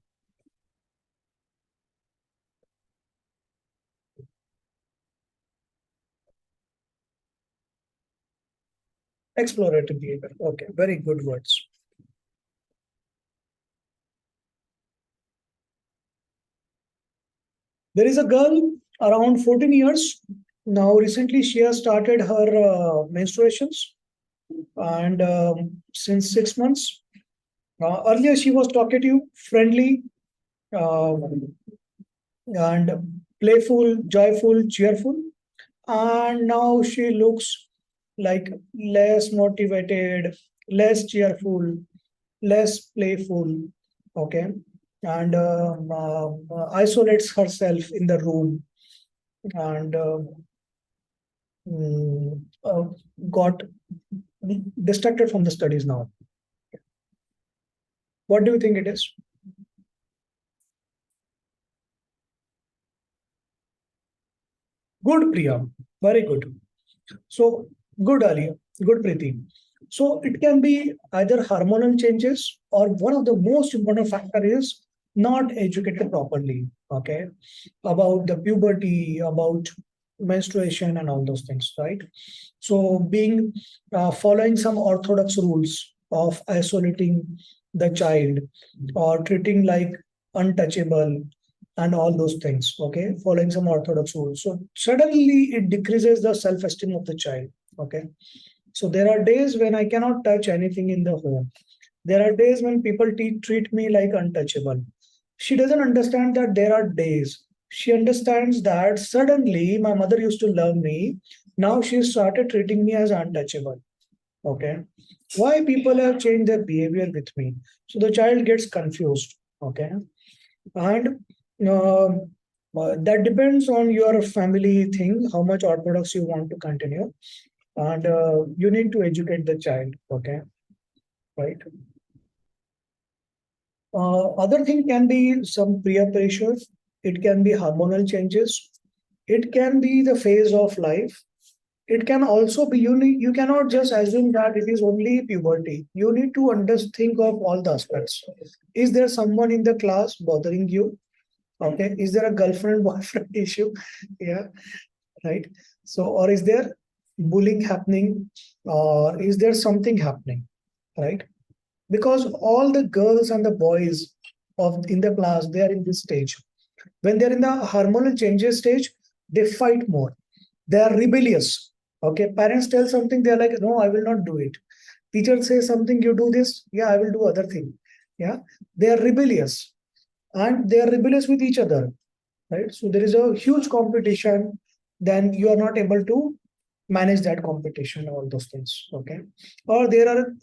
Explorative behavior. Okay, very good words. There is a girl around 14 years. Now, recently, she has started her menstruations, and since 6 months. Earlier, she was talkative, friendly, and playful, joyful, cheerful. And now she looks like less motivated, less cheerful, less playful, okay, and isolates herself in the room, and mm, uh, got distracted from the studies now. What do you think it is? Good, Priya. Very good. So good, Ali. Good, Preeti. So it can be either hormonal changes or one of the most important factor is not educated properly. Okay, about the puberty, about menstruation, and all those things, right? So being following some orthodox rules of isolating the child or treating like untouchable and all those things, okay, following some orthodox rules, so suddenly it decreases the self-esteem of the child, okay. So there are days when I cannot touch anything in the home. There are days when people treat me like untouchable. She doesn't understand that there are days. She understands that suddenly my mother used to love me. Now she started treating me as untouchable. Okay. Why people have changed their behavior with me? So the child gets confused. Okay. And uh, that depends on your family thing, how much orthodox you want to continue. And you need to educate the child. Okay. Right. Other thing can be some peer pressure. It can be hormonal changes. It can be the phase of life. It can also be you cannot just assume that it is only puberty. You need to think of all the aspects. Is there someone in the class bothering you? Okay. Is there a girlfriend boyfriend issue? Yeah. Right. So, or is there bullying happening? Or is there something happening? Right. Because all the girls and the boys of in the class, they are in this stage. When they're in the hormonal changes stage, they fight more. They are rebellious. Okay, parents tell something, they're like, no, I will not do it. Teacher says something, you do this, yeah, I will do other thing. Yeah, they are rebellious, and they are rebellious with each other, right? So there is a huge competition. Then you are not able to manage that competition, all those things, okay. Or there are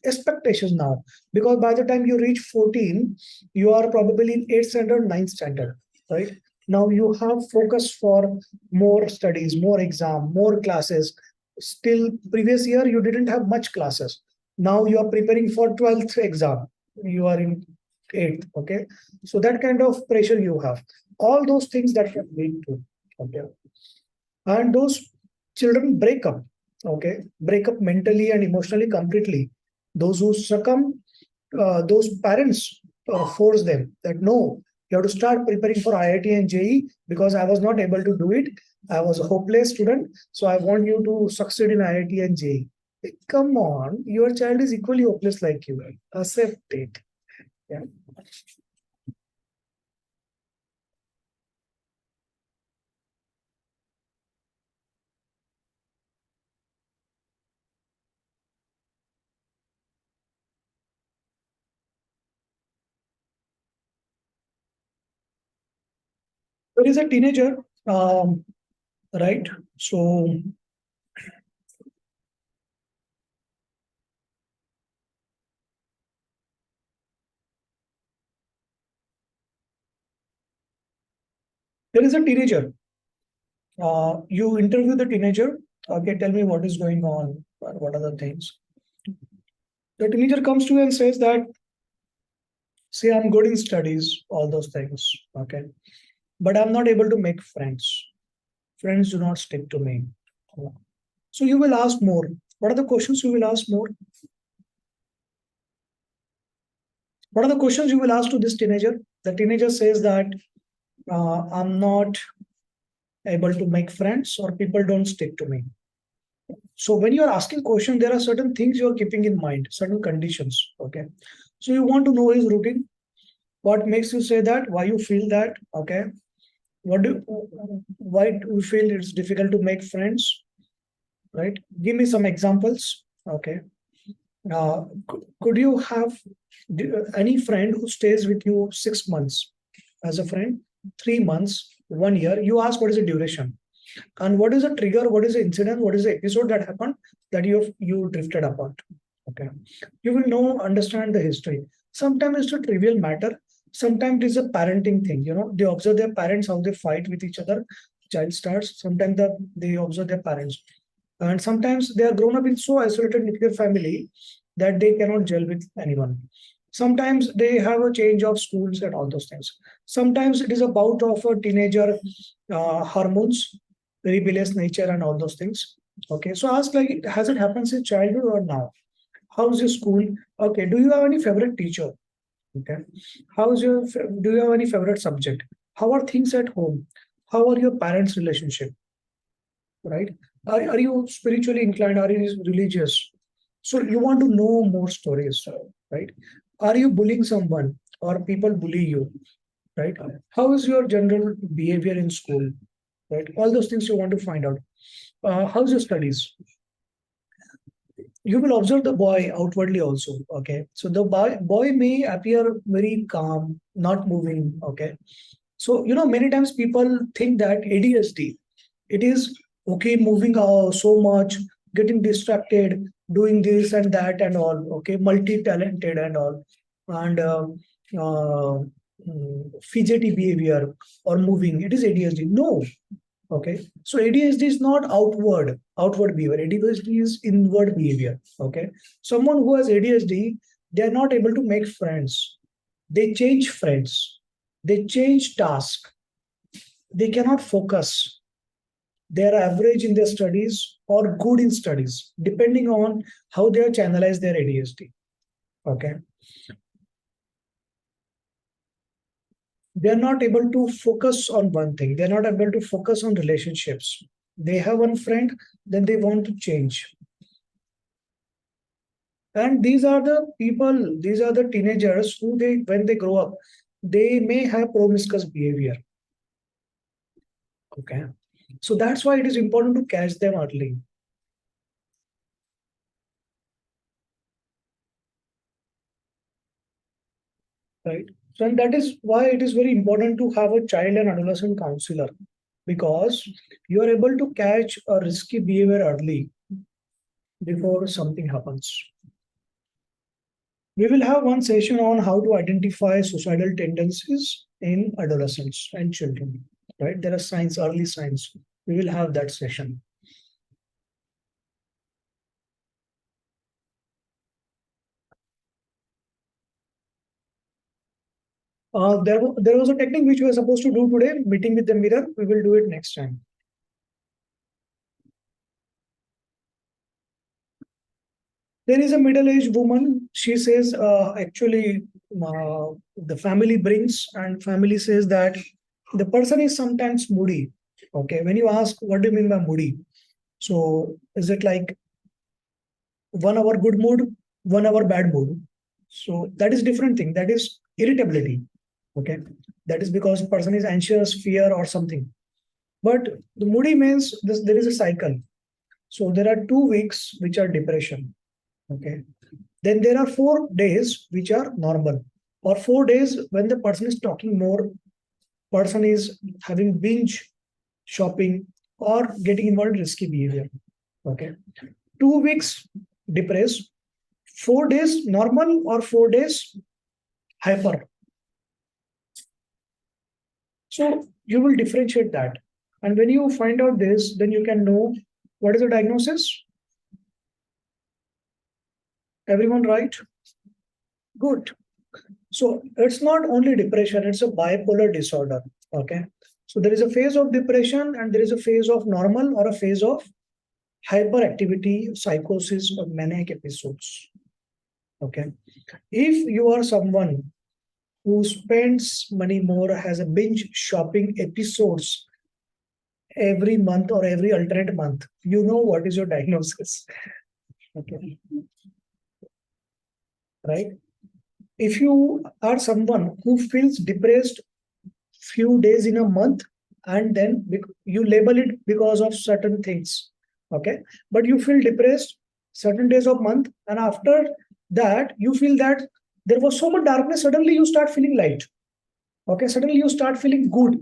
expectations now, because by the time you reach 14, you are probably in 8th standard, 9th standard, right? Now you have focus for more studies, more exam, more classes. Still previous year you didn't have much classes. Now you are preparing for 12th exam, you are in 8th, okay. So that kind of pressure you have, all those things that can lead to, okay. And those children break up, okay, break up mentally and emotionally completely. Those who succumb, those parents force them that no, you have to start preparing for IIT and JE because I was not able to do it. I was a hopeless student, so I want you to succeed in IIT and JE. Come on, your child is equally hopeless like you. Accept it. Yeah. There is a teenager, right? So there is a teenager. You interview the teenager. Okay, tell me what is going on. What are the things? The teenager comes to you and says that, see, I'm good in studies, all those things. Okay, but I'm not able to make friends. Friends do not stick to me. So you will ask more. What are the questions you will ask more? What are the questions you will ask to this teenager? The teenager says that I'm not able to make friends or people don't stick to me. So when you are asking question, there are certain things you are keeping in mind, certain conditions. Okay. So you want to know his routine. What makes you say that? Why you feel that? Okay. What do why do you feel it's difficult to make friends? Right. Give me some examples. Okay. Could you have any friend who stays with you 6 months as a friend, 3 months, 1 year? You ask what is the duration. And what is the trigger? What is the incident? What is the episode that happened that you drifted apart? Okay, you will know, understand the history. Sometimes it's a trivial matter. Sometimes it is a parenting thing. They observe their parents how they fight with each other. Child starts. Sometimes they observe their parents, and sometimes they are grown up in so isolated nuclear family that they cannot gel with anyone. Sometimes they have a change of schools and all those things. Sometimes it is a bout of a teenager hormones, rebellious nature, and all those things. Okay, so ask like, has it happened since childhood or now? How's your school? Okay, do you have any favorite teacher? Okay, do you have any favorite subject? How are things at home? How are your parents' relationship? Right? Are you spiritually inclined? Are you religious? So you want to know more stories, right? Are you bullying someone or people bully you? Right? How is your general behavior in school? Right? All those things you want to find out. How's your studies? You will observe the boy outwardly also. Okay, so the boy may appear very calm, not moving. Okay, so many times people think that ADHD, it is okay, moving so much, getting distracted, doing this and that and all. Okay, multi-talented and all, and uh, fidgety behavior or moving. It is ADHD. No, okay, so ADHD is not outward behavior. ADHD is inward behavior. Okay, someone who has ADHD, they are not able to make friends. They change friends. They change task. They cannot focus. They are average in their studies or good in studies, depending on how they have channelized their ADHD. Okay, they are not able to focus on one thing. They are not able to focus on relationships. They have one friend, then they want to change. And these are the people, these are the teenagers who when they grow up, they may have promiscuous behavior. Okay. So that's why it is important to catch them early. Right. So and that is why it is very important to have a child and adolescent counselor, because you are able to catch a risky behavior early before something happens. We will have one session on how to identify suicidal tendencies in adolescents and children. Right? There are signs, early signs. We will have that session. There was a technique which we were supposed to do today, meeting with the mirror. We will do it next time. There is a middle-aged woman. She says, actually, the family brings, and family says that the person is sometimes moody. Okay, when you ask, what do you mean by moody? So, is it like 1 hour good mood, 1 hour bad mood? So that is different thing. That is irritability. Okay, that is because person is anxious, fear, or something. But the moody means this, there is a cycle. So there are 2 weeks which are depression. Okay. Then there are 4 days which are normal, or 4 days when the person is talking more, person is having binge shopping or getting involved in risky behavior. Okay. 2 weeks depressed, 4 days normal, or 4 days hyper. So you will differentiate that. And when you find out this, then you can know what is the diagnosis. Everyone right? Good. So it's not only depression, it's a bipolar disorder. Okay. So there is a phase of depression and there is a phase of normal or a phase of hyperactivity, psychosis, or manic episodes. Okay. If you are someone who spends money more, has a binge shopping episodes every month or every alternate month, you know what is your diagnosis. Okay. Right. If you are someone who feels depressed few days in a month, and then you label it because of certain things, okay, but you feel depressed certain days of month, and after that you feel that there was so much darkness, suddenly you start feeling light. Okay, suddenly you start feeling good.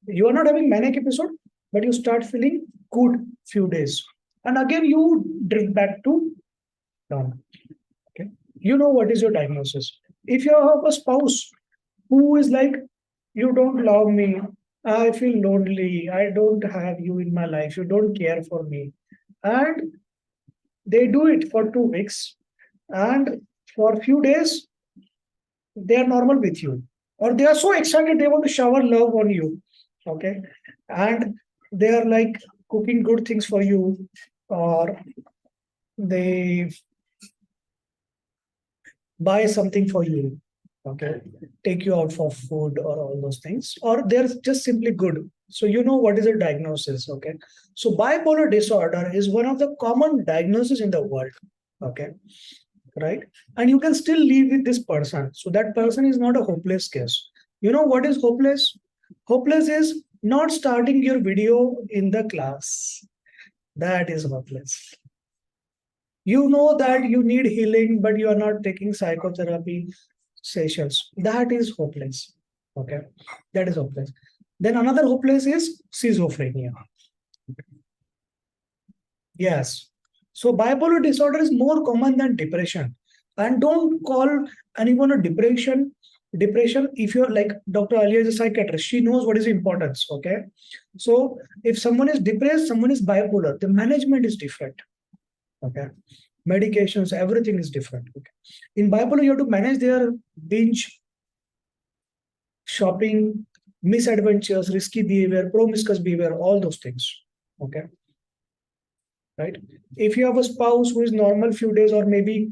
You are not having manic episode, but you start feeling good few days. And again, you drift back to down. Okay. You know what is your diagnosis. If you have a spouse who is like, you don't love me, I feel lonely, I don't have you in my life, you don't care for me. And they do it for 2 weeks. And for a few days, they are normal with you. Or they are so excited, they want to shower love on you. Okay. And they are like cooking good things for you. Or they buy something for you, okay, take you out for food or all those things, or they're just simply good. So you know what is a diagnosis, okay. So bipolar disorder is one of the common diagnoses in the world, okay, right. And you can still live with this person, so that person is not a hopeless case. You know what is hopeless? Hopeless is not starting your video in the class. That is hopeless. You know that you need healing, but you are not taking psychotherapy sessions. That is hopeless. Okay. That is hopeless. Then another hopeless is schizophrenia. Yes. So bipolar disorder is more common than depression. And don't call anyone a depression. Depression, if you're like Dr. Alia is a psychiatrist, she knows what is importance. Okay. So if someone is depressed, someone is bipolar, the management is different. Okay. Medications, everything is different. Okay. In bipolar, you have to manage their binge, shopping, misadventures, risky behavior, promiscuous behavior, all those things. Okay. Right. If you have a spouse who is normal few days or maybe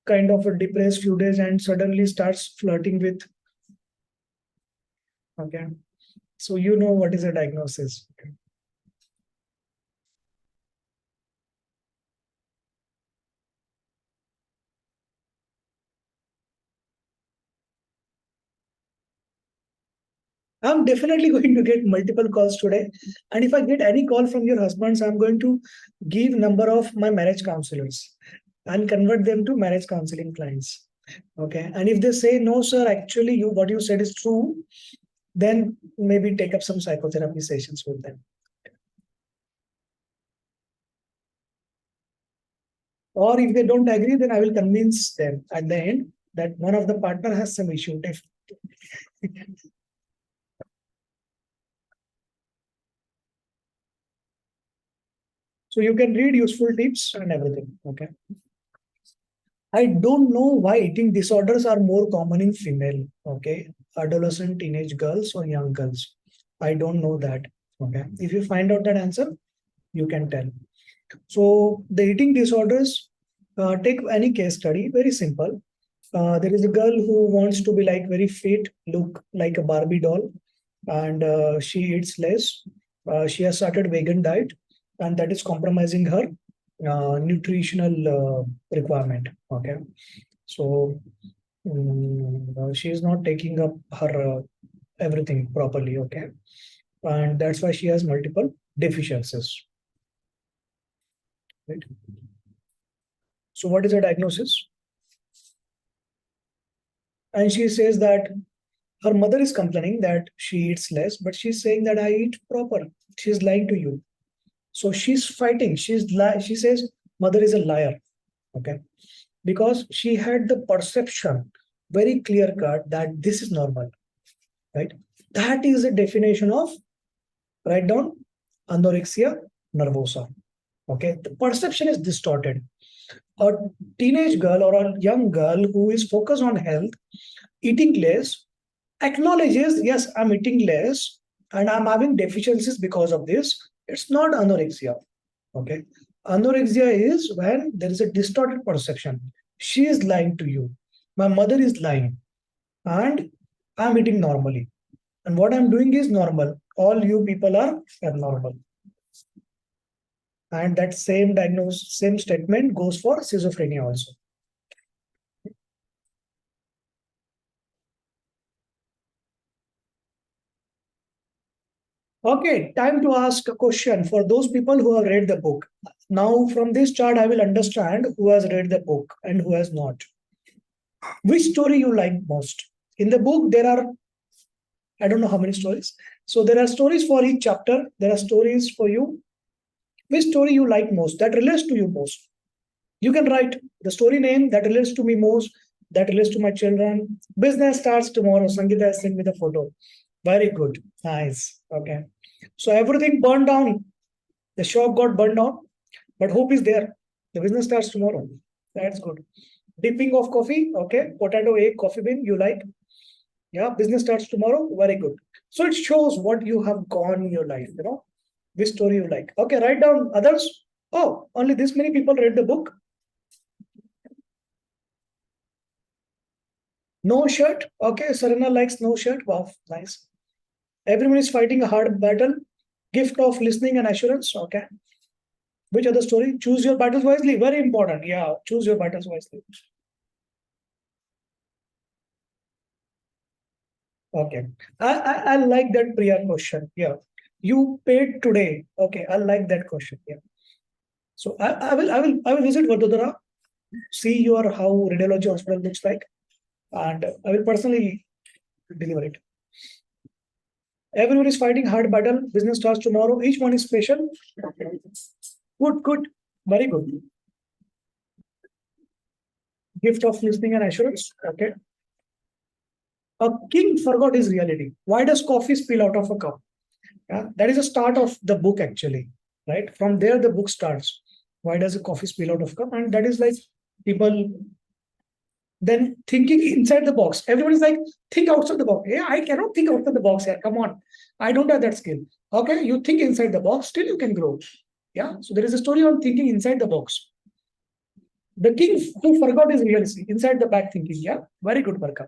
kind of a depressed few days and suddenly starts flirting with, okay. So you know what is a diagnosis. Okay. I'm definitely going to get multiple calls today. And if I get any call from your husbands, I'm going to give number of my marriage counselors and convert them to marriage counseling clients. Okay. And if they say, no, sir, actually you what you said is true, then maybe take up some psychotherapy sessions with them. Or if they don't agree, then I will convince them at the end that one of the partner has some issue. So you can read useful tips and everything. Okay. I don't know why eating disorders are more common in female, okay, adolescent, teenage girls or young girls. I don't know that. Okay. If you find out that answer, you can tell. So the eating disorders, take any case study, very simple. There is a girl who wants to be like very fit, look like a Barbie doll, and she eats less. She has started vegan diet, and that is compromising her nutritional requirement. Okay, so she is not taking up her everything properly. Okay, and that's why she has multiple deficiencies. Right. So what is her diagnosis? And she says that her mother is complaining that she eats less, but she's saying that I eat proper. She's lying to you. So she's fighting. She says mother is a liar. Okay. Because she had the perception very clear cut that this is normal. Right. That is the definition of, write down, anorexia nervosa. Okay. The perception is distorted. A teenage girl or a young girl who is focused on health, eating less, acknowledges, yes, I'm eating less and I'm having deficiencies because of this. It's not anorexia. Okay. Anorexia is when there is a distorted perception. She is lying to you. My mother is lying. And I'm eating normally. And what I'm doing is normal. All you people are abnormal. And that same diagnosis, same statement goes for schizophrenia also. Okay, time to ask a question for those people who have read the book. Now, from this chart, I will understand who has read the book and who has not. Which story you like most? In the book, there are I don't know how many stories. So there are stories for each chapter. There are stories for you. Which story you like most, that relates to you most. You can write the story name that relates to me most, that relates to my children. Business starts tomorrow. Sangeeta has sent me the photo. Very good. Nice. Okay. So everything burned down. The shop got burned down, but hope is there. The business starts tomorrow. That's good. Dipping of coffee. Okay. Potato, egg, coffee bean. You like? Yeah. Business starts tomorrow. Very good. So it shows what you have gone in your life. Which story you like. Okay. Write down others. Oh, only this many people read the book. No shirt. Okay. Serena likes no shirt. Wow. Nice. Everyone is fighting a hard battle. Gift of listening and assurance. Okay. Which other story? Choose your battles wisely. Very important. Yeah. Choose your battles wisely. Okay. I like that Priya question. Yeah. You paid today. Okay. I like that question. Yeah. So I will visit Vadodara, see your how radiology hospital looks like, and I will personally deliver it. Everyone is fighting hard battle. Business starts tomorrow. Each one is special. Good, good. Very good. Gift of listening and assurance. Okay. A king forgot his reality. Why does coffee spill out of a cup? Yeah, that is the start of the book actually, right? From there the book starts. Why does a coffee spill out of a cup? And that is like people then thinking inside the box. Everyone is like, think outside the box. Yeah, I cannot think outside the box here. Come on. I don't have that skill. Okay, you think inside the box, still you can grow. Yeah. So there is a story on thinking inside the box. The king who forgot his reality inside the back thinking. Yeah. Very good, Barka.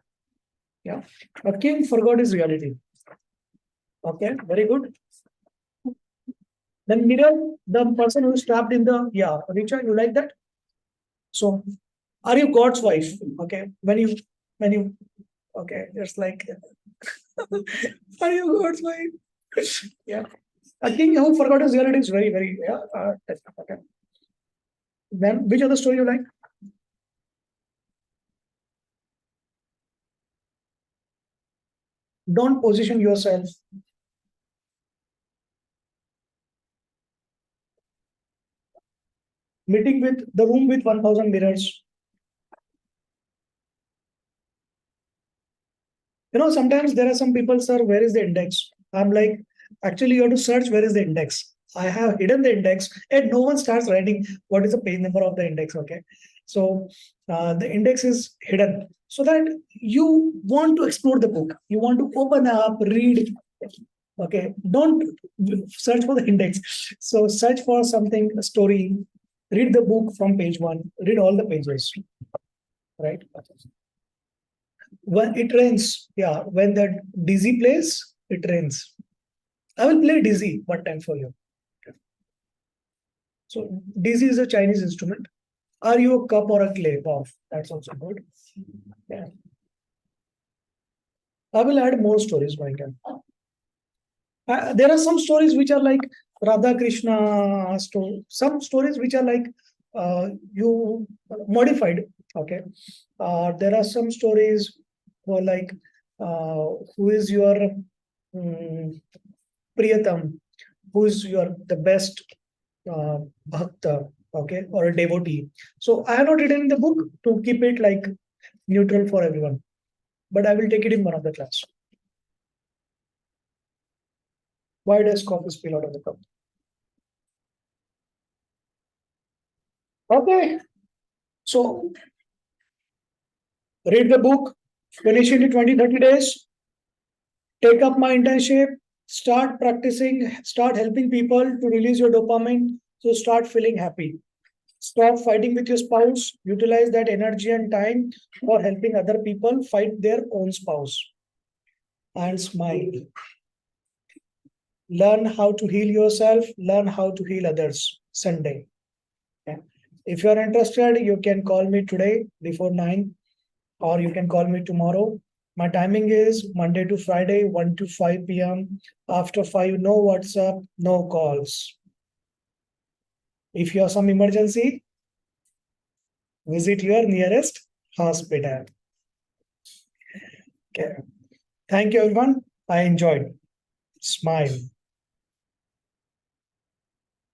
Yeah. A king forgot his reality. Okay, very good. Then mirror the person who is trapped in the Richa, you like that? So are you God's wife? Okay. When you okay, it's like are you God's wife? Yeah. A king who forgot his reality is very, very okay. Then which other story you like? Don't position yourself. Meeting with the room with 1000 mirrors. Sometimes there are some people, sir, where is the index? I'm like, actually, you have to search where is the index. I have hidden the index, and no one starts writing what is the page number of the index. Okay. So the index is hidden so that you want to explore the book. You want to open up, read. Okay. Don't search for the index. So search for something, a story, read the book from page one, read all the pages. Right. When it rains, yeah, when the dizzy plays, it rains. I will play dizzy one time for you. So dizzy is a Chinese instrument. Are you a cup or a clay? Wow, that's also good. Yeah. I will add more stories, my time. There are some stories which are like Radha Krishna story. Some stories which are like you modified. Okay. There are some stories who like who is your Priyatam, who is your the best bhakta, okay, or a devotee. So I have not written in the book to keep it like neutral for everyone, but I will take it in one of the class. Why does coffee spill out of the cup? Okay, so read the book, finish it in 20-30 days, take up my internship, start practicing, start helping people to release your dopamine, so start feeling happy. Stop fighting with your spouse. Utilize that energy and time for helping other people fight their own spouse. And smile. Learn how to heal yourself. Learn how to heal others. Sunday. Okay. If you are interested, you can call me today before 9, or you can call me tomorrow. My timing is Monday to Friday, 1 to 5 p.m. After 5, no WhatsApp, no calls. If you have some emergency, visit your nearest hospital. Okay. Thank you, everyone. I enjoyed. Smile.